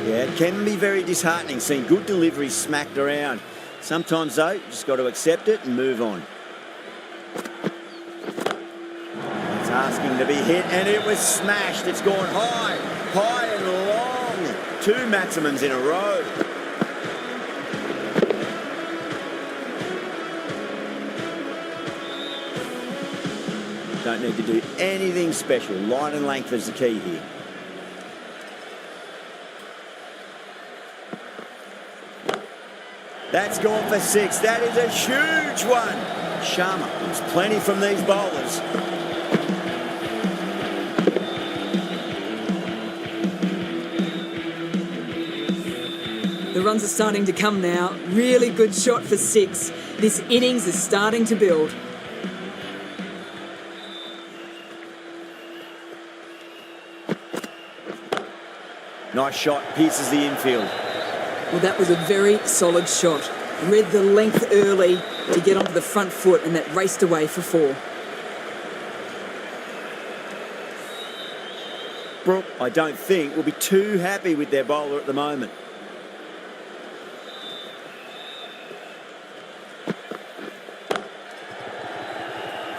Yeah, it can be very disheartening seeing good deliveries smacked around. Sometimes, though, you just got to accept it and move on. It's asking to be hit, and it was smashed. It's gone high, high and long. 2 maximums in a row. Don't need to do anything special. Line and length is the key here. That's gone for 6. That is a huge one. Sharma wants plenty from these bowlers. The runs are starting to come now. Really good shot for 6. This innings is starting to build. Nice shot, pierces the infield. Well, that was a very solid shot. Read the length early to get onto the front foot, and that raced away for 4. Brooke, I don't think, will be too happy with their bowler at the moment.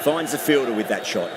Finds the fielder with that shot.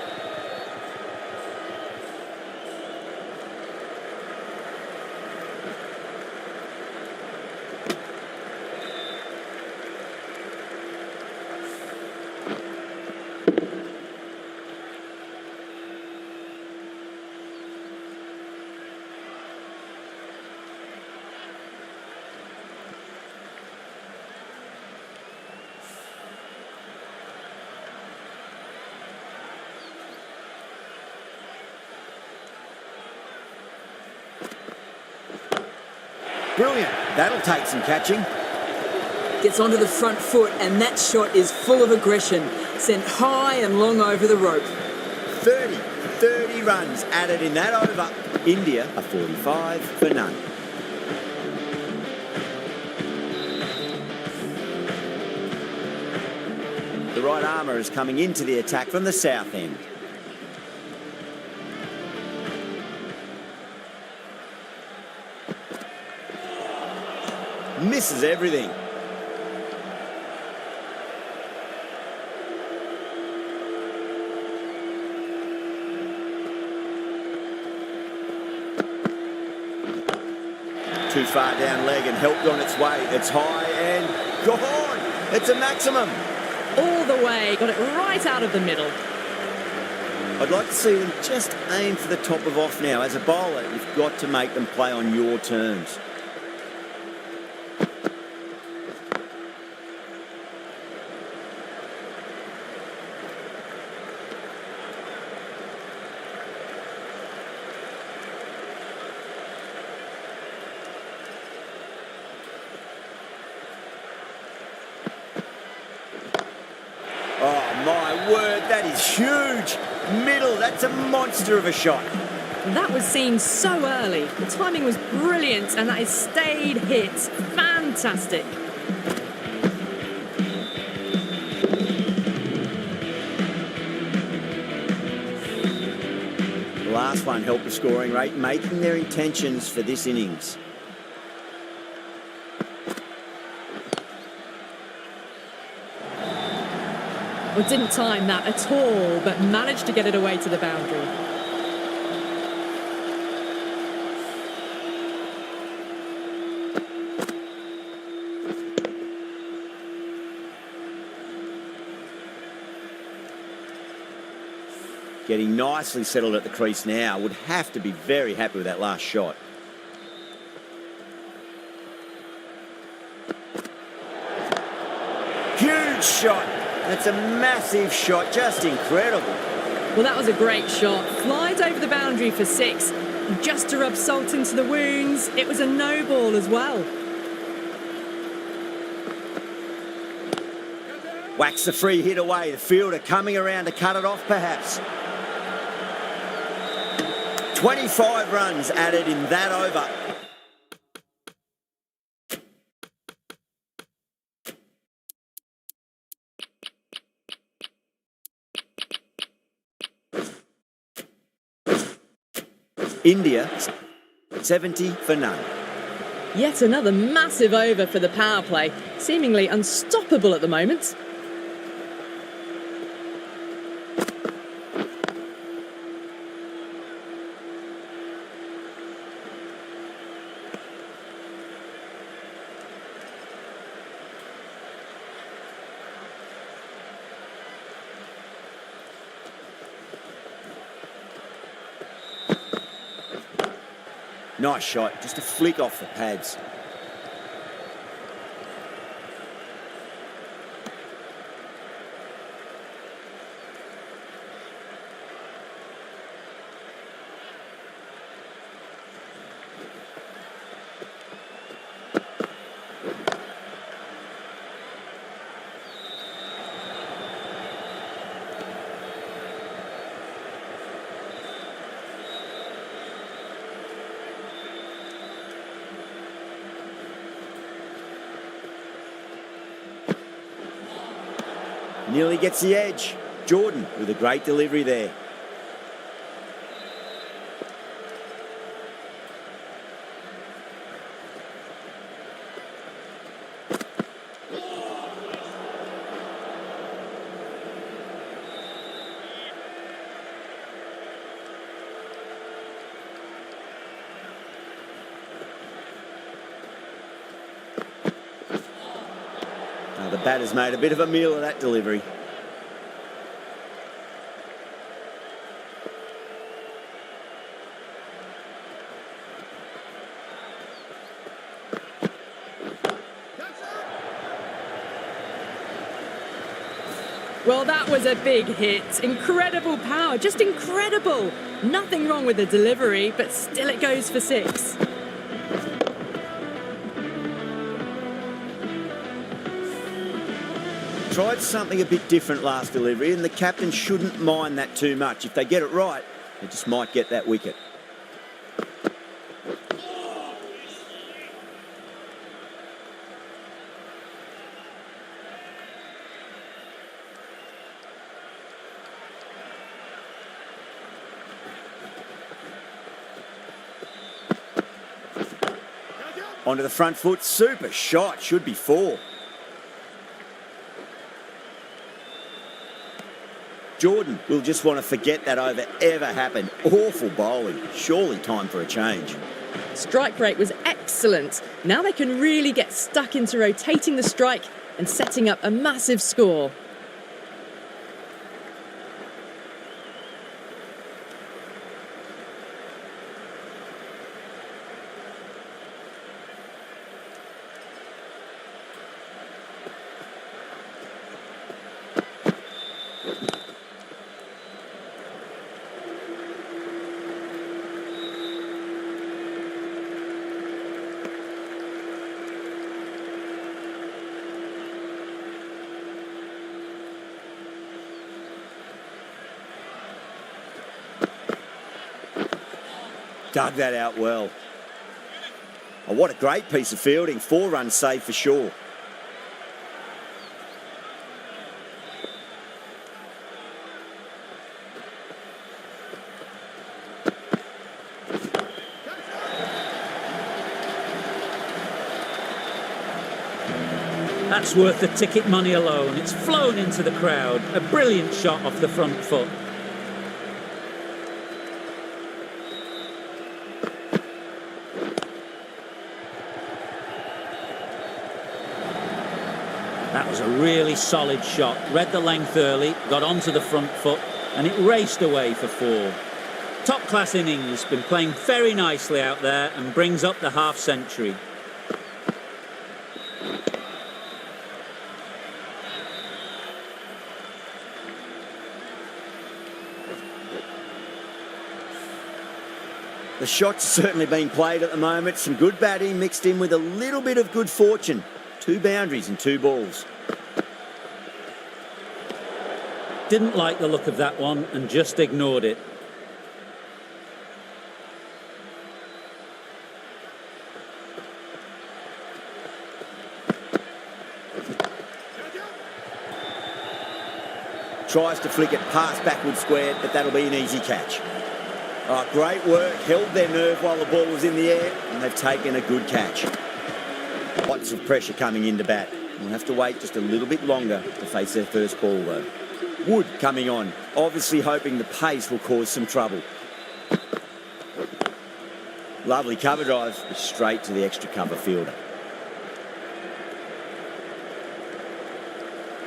Brilliant. That'll take some catching. Gets onto the front foot, and that shot is full of aggression. Sent high and long over the rope. 30 runs added in that over. India are 45 for none. The right armour is coming into the attack from the south end. Misses everything. Too far down leg and helped on its way. It's high and gone. It's a maximum. All the way, got it right out of the middle. I'd like to see them just aim for the top of off now. As a bowler, you've got to make them play on your terms. Oh, my word, that is huge. Middle, that's a monster of a shot. That was seen so early. The timing was brilliant, and that is stayed hit. Fantastic. The last one helped the scoring rate, making their intentions for this innings. Well, didn't time that at all, but managed to get it away to the boundary. Getting nicely settled at the crease now. Would have to be very happy with that last shot. Huge shot. That's a massive shot, just incredible. Well, that was a great shot. Flies over the boundary for 6. And just to rub salt into the wounds, it was a no ball as well. Whacks the free hit away. The fielder coming around to cut it off, perhaps. 25 runs added in that over. India, 70 for none. Yet another massive over for the power play, seemingly unstoppable at the moment. Nice shot, just a flick off the pads. Nearly gets the edge. Jordan with a great delivery there. The batter's made a bit of a meal of that delivery. Well, that was a big hit. Incredible power, just incredible. Nothing wrong with the delivery, but still it goes for 6. Tried something a bit different last delivery, and the captain shouldn't mind that too much. If they get it right, they just might get that wicket. Onto the front foot, super shot, should be 4. Jordan will just want to forget that over ever happened. Awful bowling. Surely time for a change. Strike rate was excellent. Now they can really get stuck into rotating the strike and setting up a massive score. Dug that out well. Oh, what a great piece of fielding. 4 runs saved for sure. That's worth the ticket money alone. It's flown into the crowd. A brilliant shot off the front foot. That was a really solid shot. Read the length early, got onto the front foot, and it raced away for 4. Top-class innings, been playing very nicely out there and brings up the half-century. The shot's certainly being played at the moment. Some good batting mixed in with a little bit of good fortune. 2 boundaries and 2 balls. Didn't like the look of that one and just ignored it. Tries to flick it past backward square, but that'll be an easy catch. Oh, great work. Held their nerve while the ball was in the air, and they've taken a good catch. Lots of pressure coming into bat. We'll have to wait just a little bit longer to face their first ball, though. Wood coming on, obviously hoping the pace will cause some trouble. Lovely cover drive, straight to the extra cover fielder.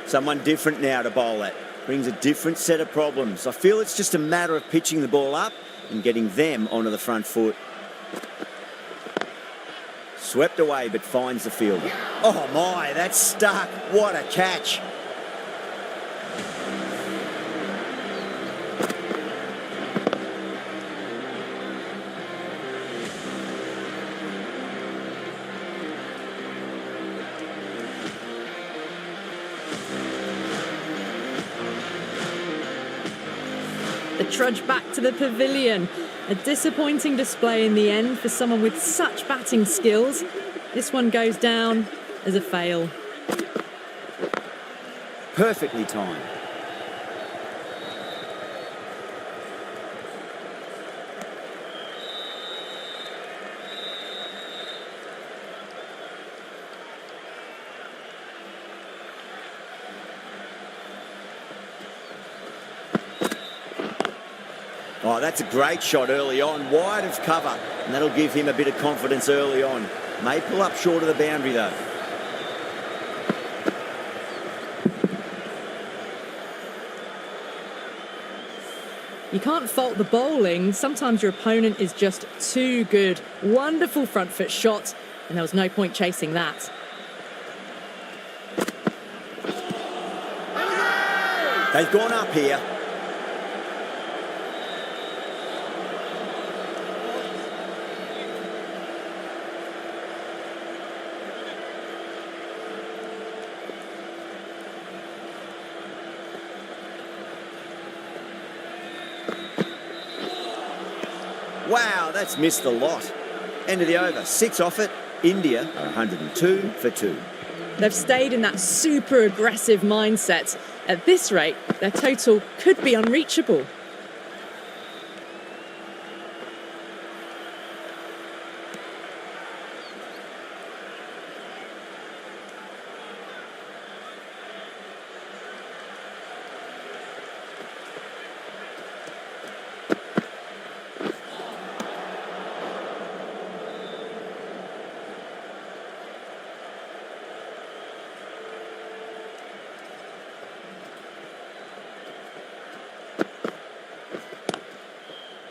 Someone different now to bowl at. Brings a different set of problems. I feel it's just a matter of pitching the ball up and getting them onto the front foot. Swept away, but finds the fielder. Oh my, that's stuck. What a catch. The trudge back to the pavilion. A disappointing display in the end for someone with such batting skills. This one goes down as a fail. Perfectly timed. Oh, that's a great shot early on, wide of cover, and that'll give him a bit of confidence early on. May pull up short of the boundary, though. You can't fault the bowling. Sometimes your opponent is just too good. Wonderful front foot shot, and there was no point chasing that. They've gone up here. Wow, that's missed the lot. End of the over. 6 off it. India are 102 for 2. They've stayed in that super aggressive mindset. At this rate, their total could be unreachable.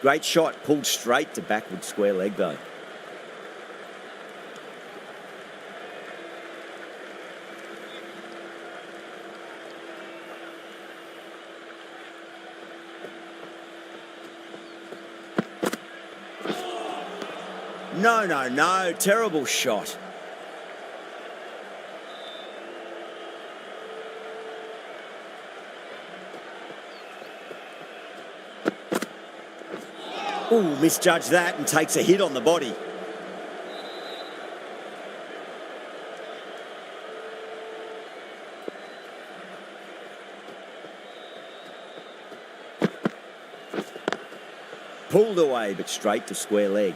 Great shot, pulled straight to backward square leg though. No, terrible shot. Ooh, misjudged that and takes a hit on the body. Pulled away, but straight to square leg.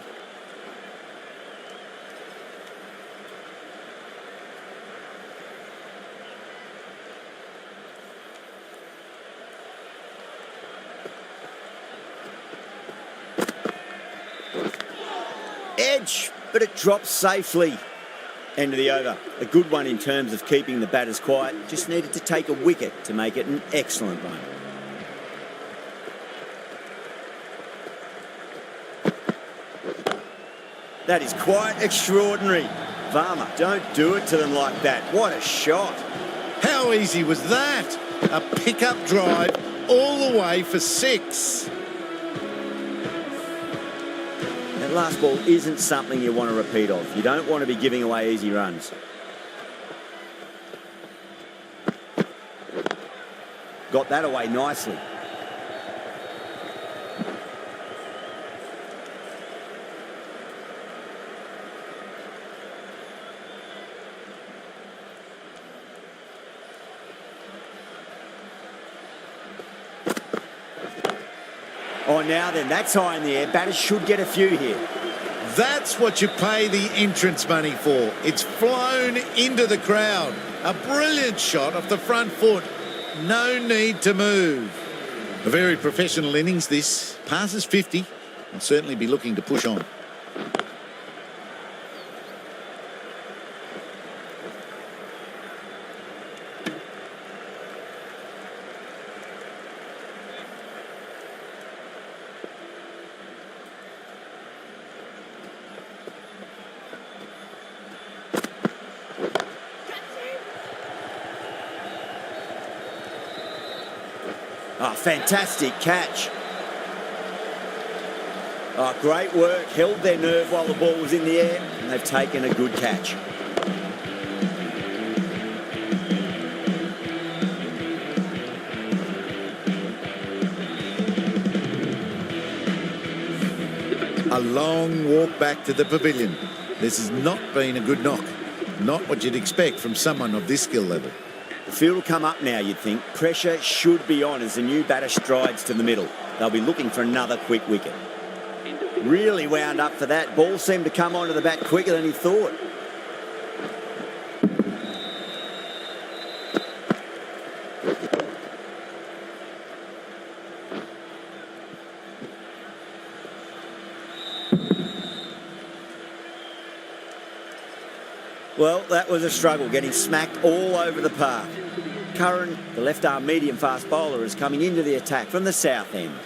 Edge, but it drops safely. End of the over. A good one in terms of keeping the batters quiet. Just needed to take a wicket to make it an excellent run. That is quite extraordinary. Varma, don't do it to them like that. What a shot. How easy was that? A pickup drive all the way for 6. last ball isn't something you want to repeat of. You don't want to be giving away easy runs. Got that away nicely. Oh, now then, that's high in the air. Batters should get a few here. That's what you pay the entrance money for. It's flown into the crowd. A brilliant shot off the front foot. No need to move. A very professional innings this. Passes 50. Will certainly be looking to push on. Oh, fantastic catch. Oh, great work. Held their nerve while the ball was in the air, and they've taken a good catch. A long walk back to the pavilion. This has not been a good knock. Not what you'd expect from someone of this skill level. The field will come up now, you'd think. Pressure should be on as the new batter strides to the middle. They'll be looking for another quick wicket. Really wound up for that. Ball seemed to come onto the bat quicker than he thought. Well, that was a struggle, getting smacked all over the park. Curran, the left-arm medium-fast bowler, is coming into the attack from the south end.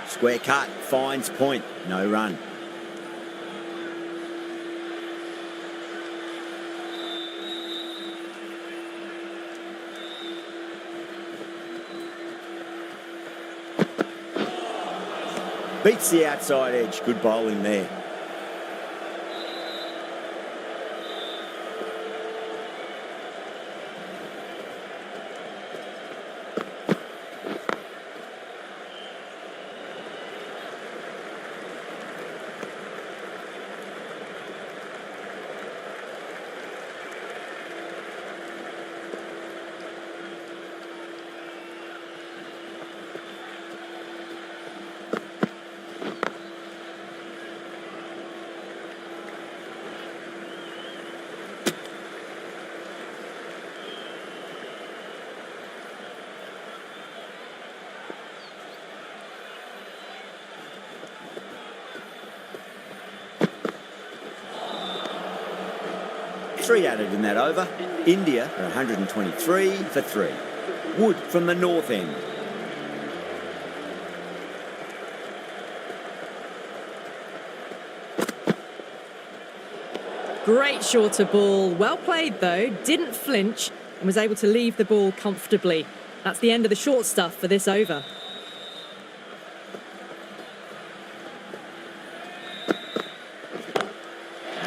Square cut, finds point, no run. Beats the outside edge, good bowling there. Three added in that over. India are 123 for 3. Wood from the north end. Great shorter ball. Well played, though. Didn't flinch and was able to leave the ball comfortably. That's the end of the short stuff for this over.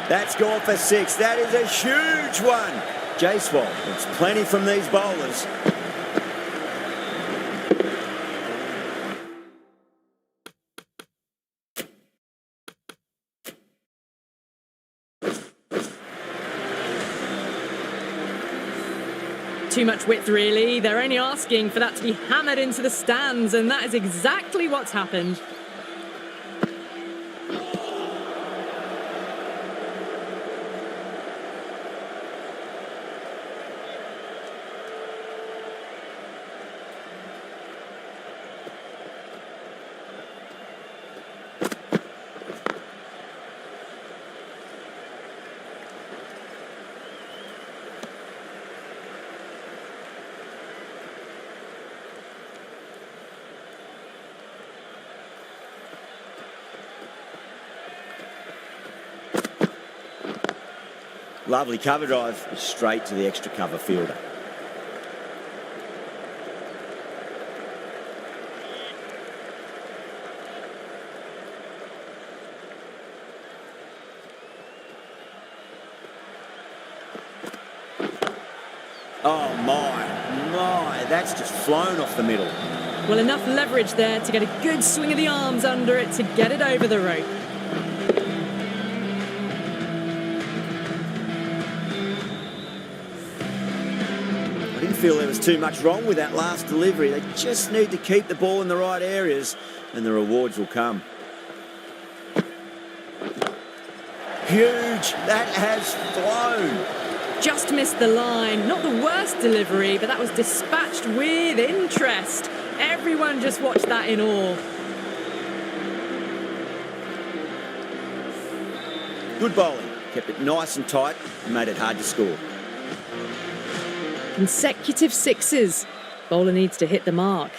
That's gone for 6. That is a huge one. Jaiswal, it's plenty from these bowlers. Too much width, really. They're only asking for that to be hammered into the stands, and that is exactly what's happened. Lovely cover drive, straight to the extra cover fielder. Oh my, that's just flown off the middle. Well, enough leverage there to get a good swing of the arms under it to get it over the rope. I didn't feel there was too much wrong with that last delivery. They just need to keep the ball in the right areas and the rewards will come. Huge, that has flown. Just missed the line. Not the worst delivery, but that was dispatched with interest. Everyone just watched that in awe. Good bowling. Kept it nice and tight and made it hard to score. Consecutive sixes. Bowler needs to hit the mark.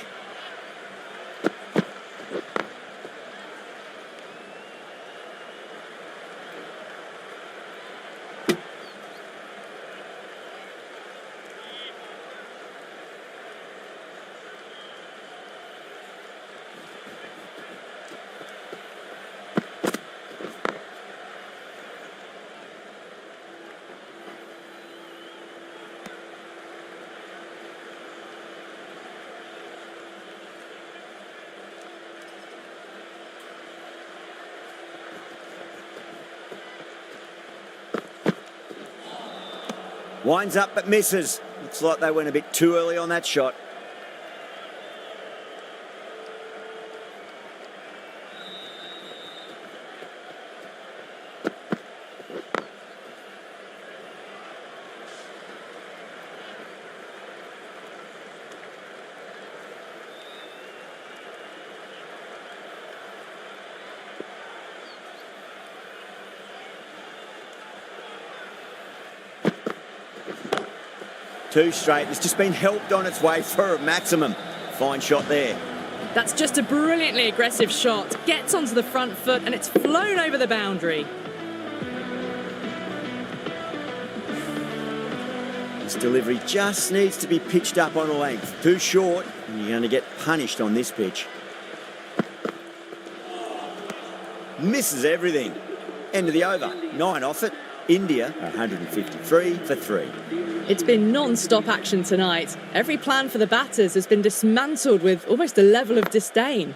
Winds up but misses. Looks like they went a bit too early on that shot. Two straight. It's just been helped on its way for a maximum. Fine shot there. That's just a brilliantly aggressive shot. Gets onto the front foot and it's flown over the boundary. This delivery just needs to be pitched up on a length. Too short, and you're going to get punished on this pitch. Misses everything. End of the over. 9 off it. India 153 for 3. It's been non-stop action tonight. Every plan for the batters has been dismantled with almost a level of disdain.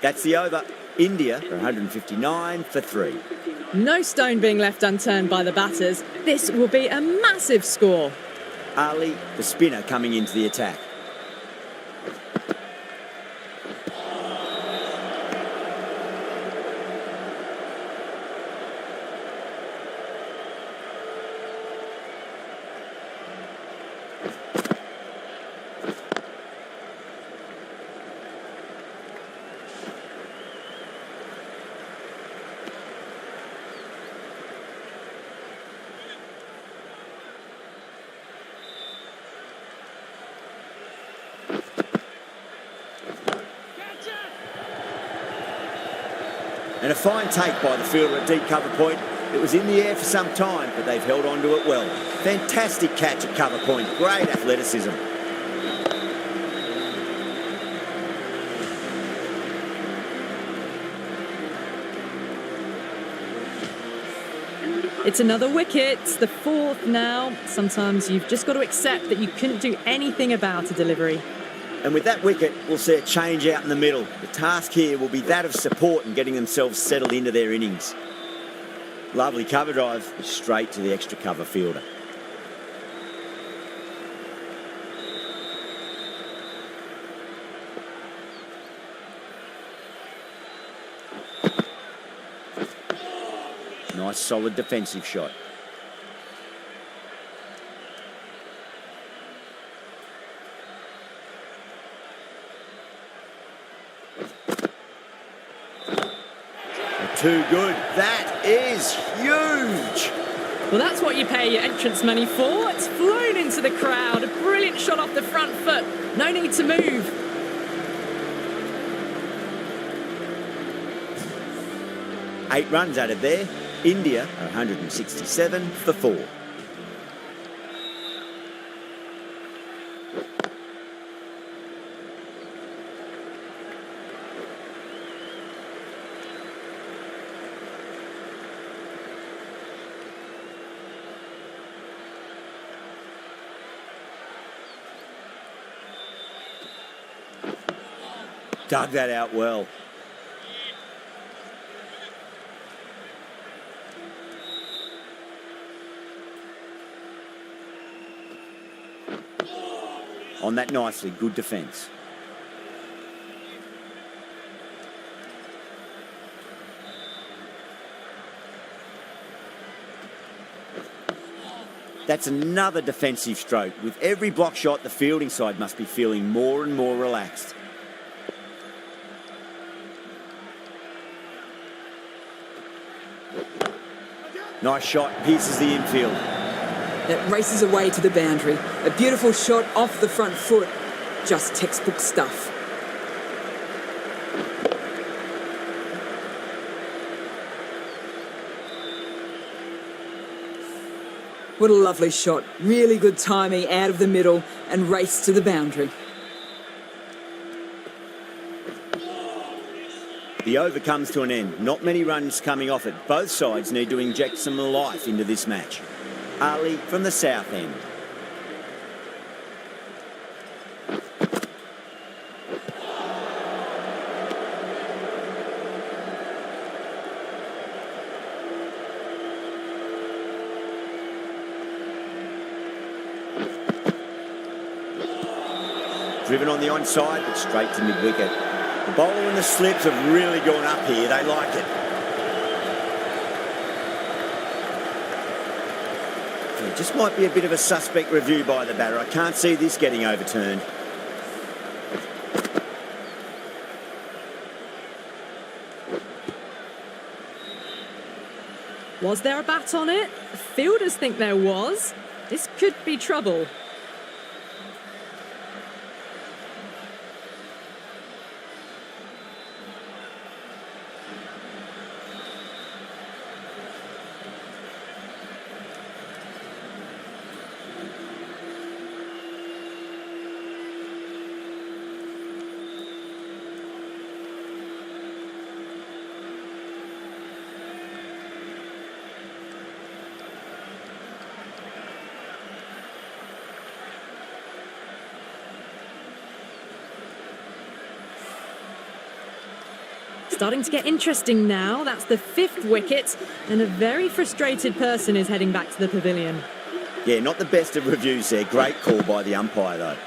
That's the over. India 159 for 3. No stone being left unturned by the batters. This will be a massive score. Ali, the spinner, coming into the attack. And a fine take by the fielder at deep cover point. It was in the air for some time, but they've held on to it well. Fantastic catch at cover point. Great athleticism. It's another wicket, the fourth now. Sometimes you've just got to accept that you couldn't do anything about a delivery. And with that wicket, we'll see a change out in the middle. The task here will be that of support and getting themselves settled into their innings. Lovely cover drive, straight to the extra cover fielder. Nice solid defensive shot. Too good. That is huge. Well, that's what you pay your entrance money for. It's flown into the crowd. A brilliant shot off the front foot. No need to move. Eight runs added there. India are 167 for 4. Dug that out well. On that nicely, good defence. That's another defensive stroke. With every block shot, the fielding side must be feeling more and more relaxed. Nice shot, pierces the infield. That races away to the boundary. A beautiful shot off the front foot. Just textbook stuff. What a lovely shot. Really good timing out of the middle and race to the boundary. The over comes to an end. Not many runs coming off it. Both sides need to inject some life into this match. Ali from the south end. Driven on the onside, but straight to mid-wicket. The bowler and the slips have really gone up here. They like it. It just might be a bit of a suspect review by the batter. I can't see this getting overturned. Was there a bat on it? The fielders think there was. This could be trouble. Starting to get interesting now. That's the 5th wicket, and a very frustrated person is heading back to the pavilion. Yeah, not the best of reviews there. Great call by the umpire, though.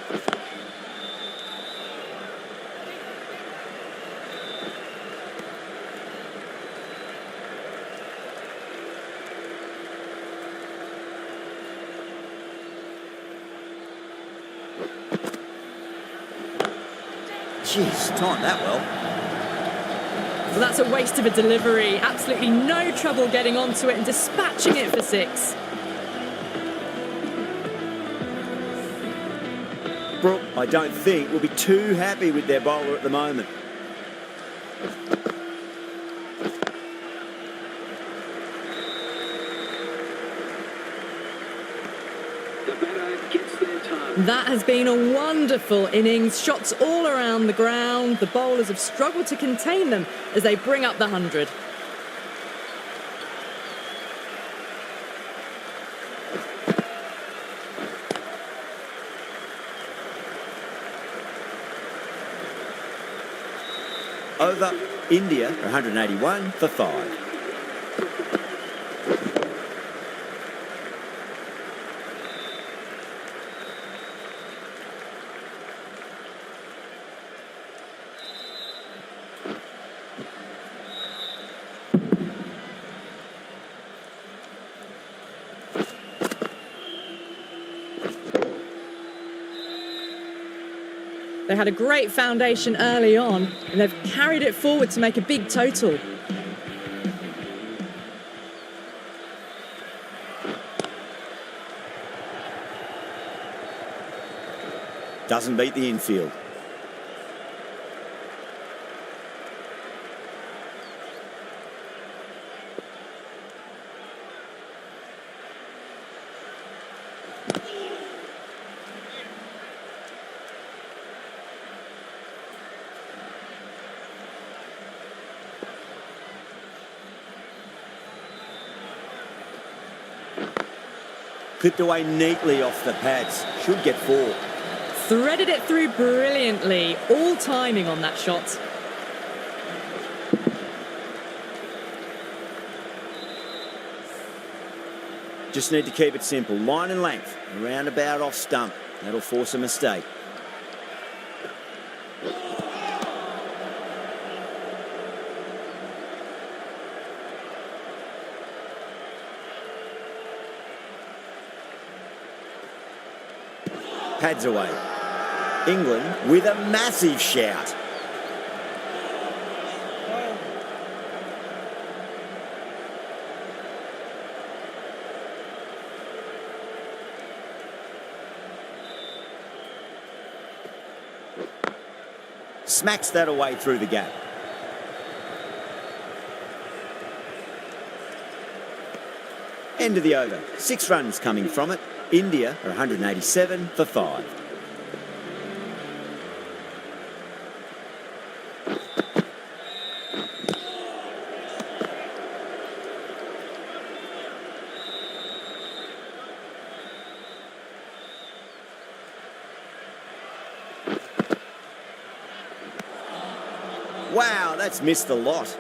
Jeez, timed that well. Well, that's a waste of a delivery. Absolutely no trouble getting onto it and dispatching it for 6. Brooke, I don't think, will be too happy with their bowler at the moment. That has been a wonderful innings. Shots all around the ground. The bowlers have struggled to contain them as they bring up the 100. Over, India 181 for 5. They had a great foundation early on, and they've carried it forward to make a big total. Doesn't beat the infield. Clipped away neatly off the pads. Should get 4. Threaded it through brilliantly. All timing on that shot. Just need to keep it simple. Line and length. Around about off stump. That'll force a mistake. Pads away. England with a massive shout. Smacks that away through the gap. End of the over. 6 runs coming from it. India are 187 for 5. Wow, that's missed the lot.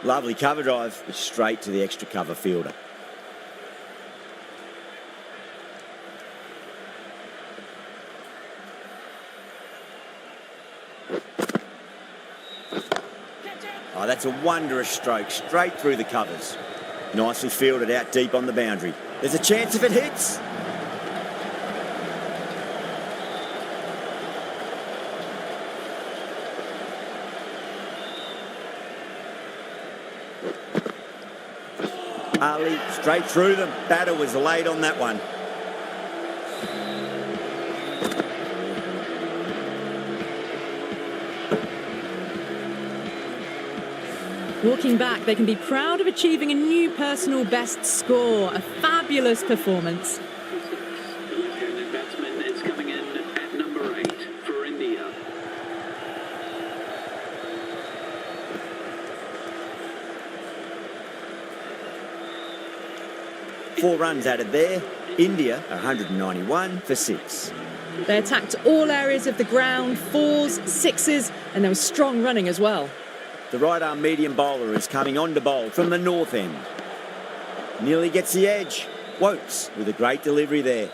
Lovely cover drive, but straight to the extra cover fielder. Oh, that's a wondrous stroke, straight through the covers. Nicely fielded out deep on the boundary. There's a chance if it hits. Ali straight through them. Batter was late on that one. Looking back, they can be proud of achieving a new personal best score. A fabulous performance. The left-handed batsman is coming in at number 8 for India. Four runs added there. India 191 for 6. They attacked all areas of the ground, 4s, 6s, and there was strong running as well. The right-arm medium bowler is coming on to bowl from the north end. Nearly gets the edge. Wokes with a great delivery there.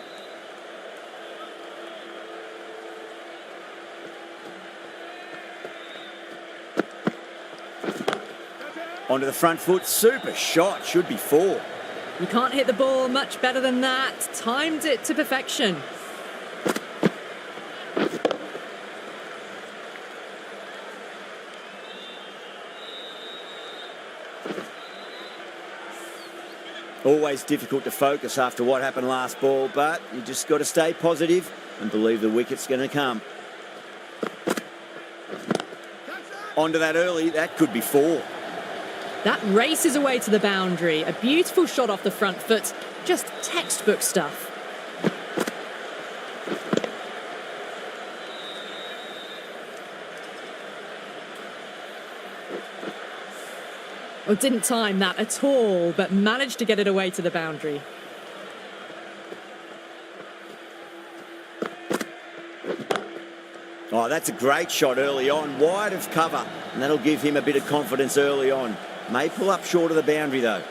Onto the front foot. Super shot. Should be 4. You can't hit the ball much better than that. Timed it to perfection. Always difficult to focus after what happened last ball, but you just got to stay positive and believe the wicket's going to come. Onto that early, that could be 4. That races away to the boundary. A beautiful shot off the front foot. Just textbook stuff. Oh, didn't time that at all, but managed to get it away to the boundary. Oh, that's a great shot early on, wide of cover, and that'll give him a bit of confidence early on. May pull up short of the boundary, though.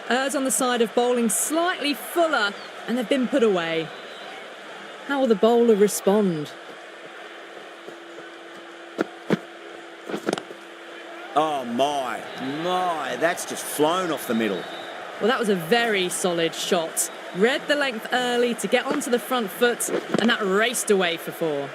Errs on the side of bowling slightly fuller, and they've been put away. How will the bowler respond? Oh, my, that's just flown off the middle. Well, that was a very solid shot. Read the length early to get onto the front foot, and that raced away for 4.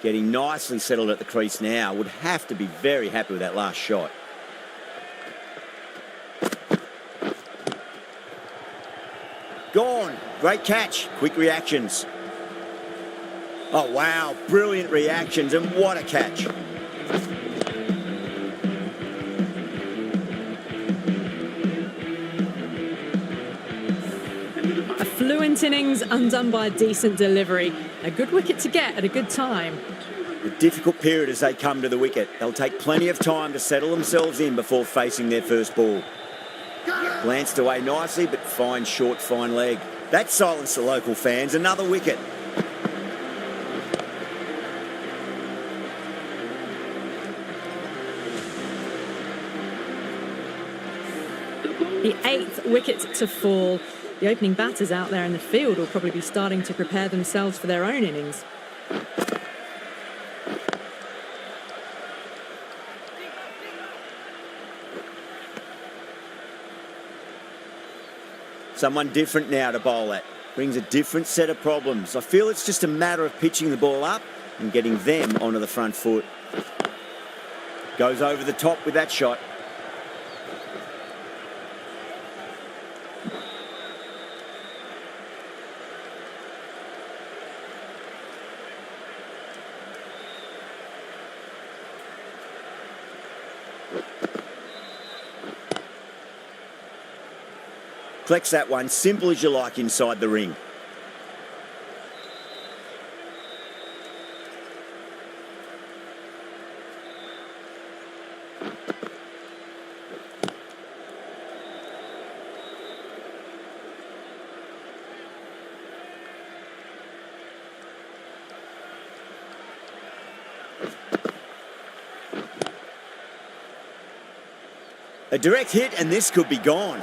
Getting nicely settled at the crease now. Would have to be very happy with that last shot. Gone. Great catch. Quick reactions. Oh, wow. Brilliant reactions, and what a catch. A fluent innings undone by a decent delivery. A good wicket to get at a good time. A difficult period as they come to the wicket. They'll take plenty of time to settle themselves in before facing their first ball. Glanced away nicely, but fine short, fine leg. That silenced the local fans. Another wicket. The 8th wicket to fall. The opening batters out there in the field will probably be starting to prepare themselves for their own innings. Someone different now to bowl at. Brings a different set of problems. I feel it's just a matter of pitching the ball up and getting them onto the front foot. Goes over the top with that shot. Collects that one, simple as you like, inside the ring. A direct hit, and this could be gone.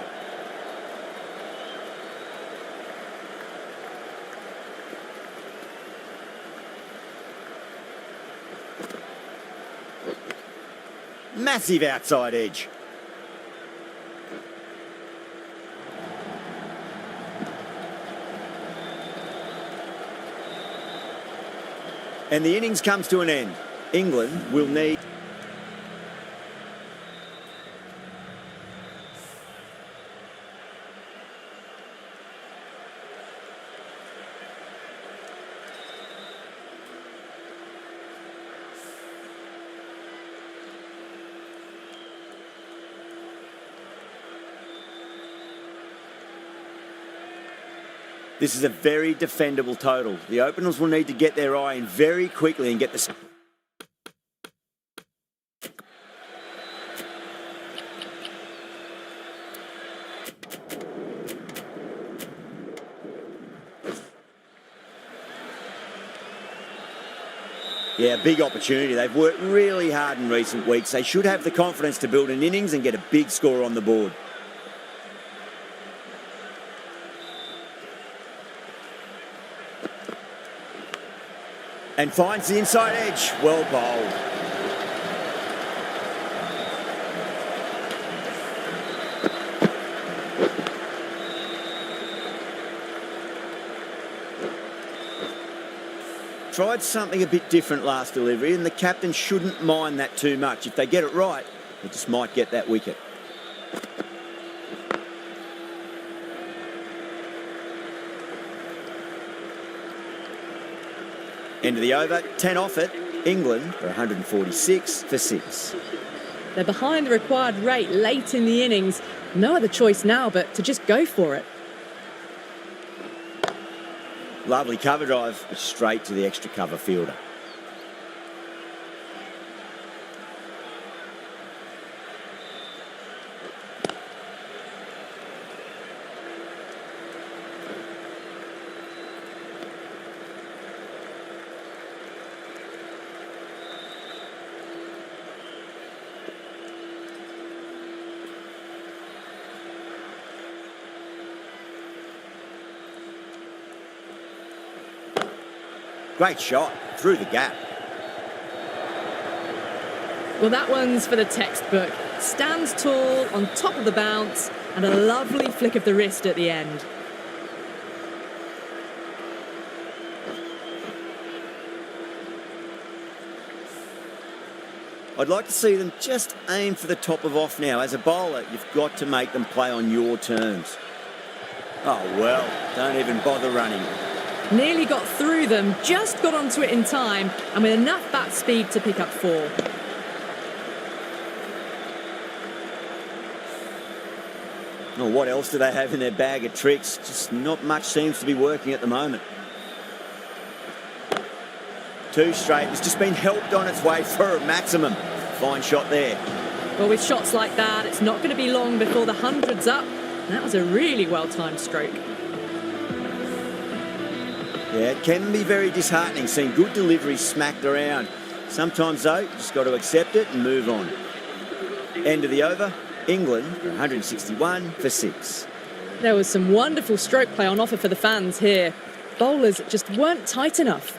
Massive outside edge. And the innings comes to an end. England will need... This is a very defendable total. The openers will need to get their eye in very quickly and get the... Yeah, big opportunity. They've worked really hard in recent weeks. They should have the confidence to build an innings and get a big score on the board. And finds the inside edge. Well bowled. Tried something a bit different last delivery, and the captain shouldn't mind that too much. If they get it right, They just might get that wicket. End of the over, 10 off it. England are 146 for 6. They're behind the required rate late in the innings. No other choice now but to just go for it. Lovely cover drive, but straight to the extra cover fielder. Great shot through the gap. Well, that one's for the textbook. Stands tall, on top of the bounce, and a lovely flick of the wrist at the end. I'd like to see them just aim for the top of off now. As a bowler, you've got to make them play on your terms. Oh, well, don't even bother running. Nearly got through them, just got onto it in time, and with enough bat speed to pick up 4. Oh, what else do they have in their bag of tricks? Just not much seems to be working at the moment. 2 straight. It's just been helped on its way for a maximum. Fine shot there. Well, with shots like that, it's not going to be long before the 100's up. And that was a really well-timed stroke. Yeah, it can be very disheartening seeing good deliveries smacked around. Sometimes, though, you just got to accept it and move on. End of the over. England are 161 for 6. There was some wonderful stroke play on offer for the fans here. Bowlers just weren't tight enough.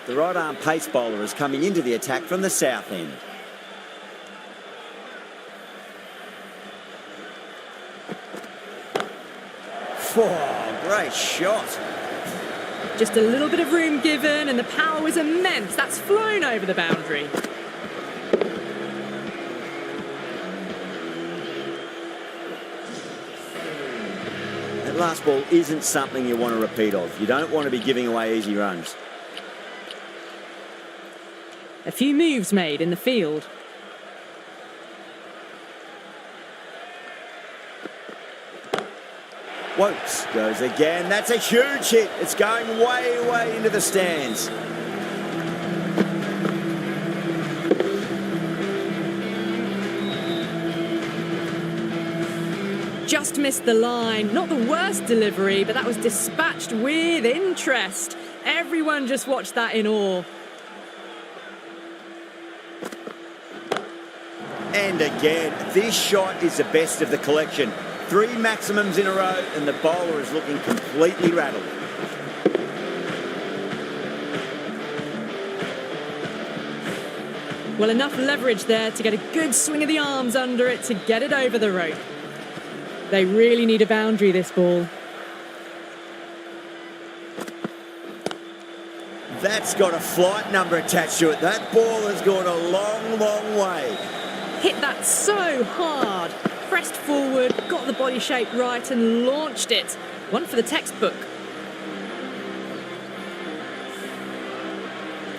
The right-arm pace bowler is coming into the attack from the south end. Oh, great shot. Just a little bit of room given and the power was immense. That's flown over the boundary. That last ball isn't something you want to repeat of. You don't want to be giving away easy runs. A few moves made in the field. Wokes goes again. That's a huge hit. It's going way, way into the stands. Just missed the line. Not the worst delivery, but that was dispatched with interest. Everyone just watched that in awe. And again, this shot is the best of the collection. 3 maximums in a row, and the bowler is looking completely rattled. Well, enough leverage there to get a good swing of the arms under it to get it over the rope. They really need a boundary, this ball. That's got a flight number attached to it. That ball has gone a long, long way. Hit that so hard. Pressed forward, got the body shape right and launched it. One for the textbook.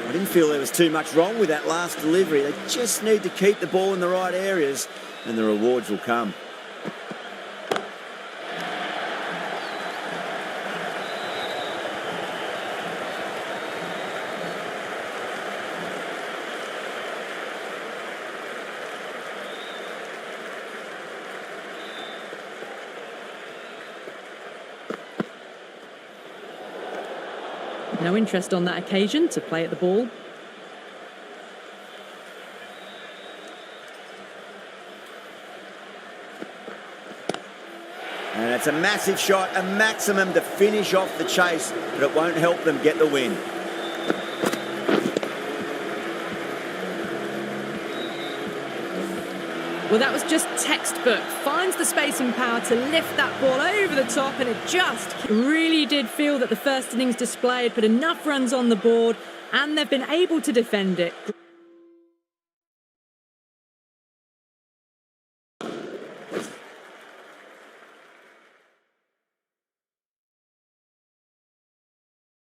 I didn't feel there was too much wrong with that last delivery. They just need to keep the ball in the right areas and the rewards will come. No interest on that occasion to play at the ball. And it's a massive shot, a maximum to finish off the chase, but it won't help them get the win. Well, that was just textbook. Finds the space and power to lift that ball over the top, and it just really did feel that the first innings display had put enough runs on the board and they've been able to defend it.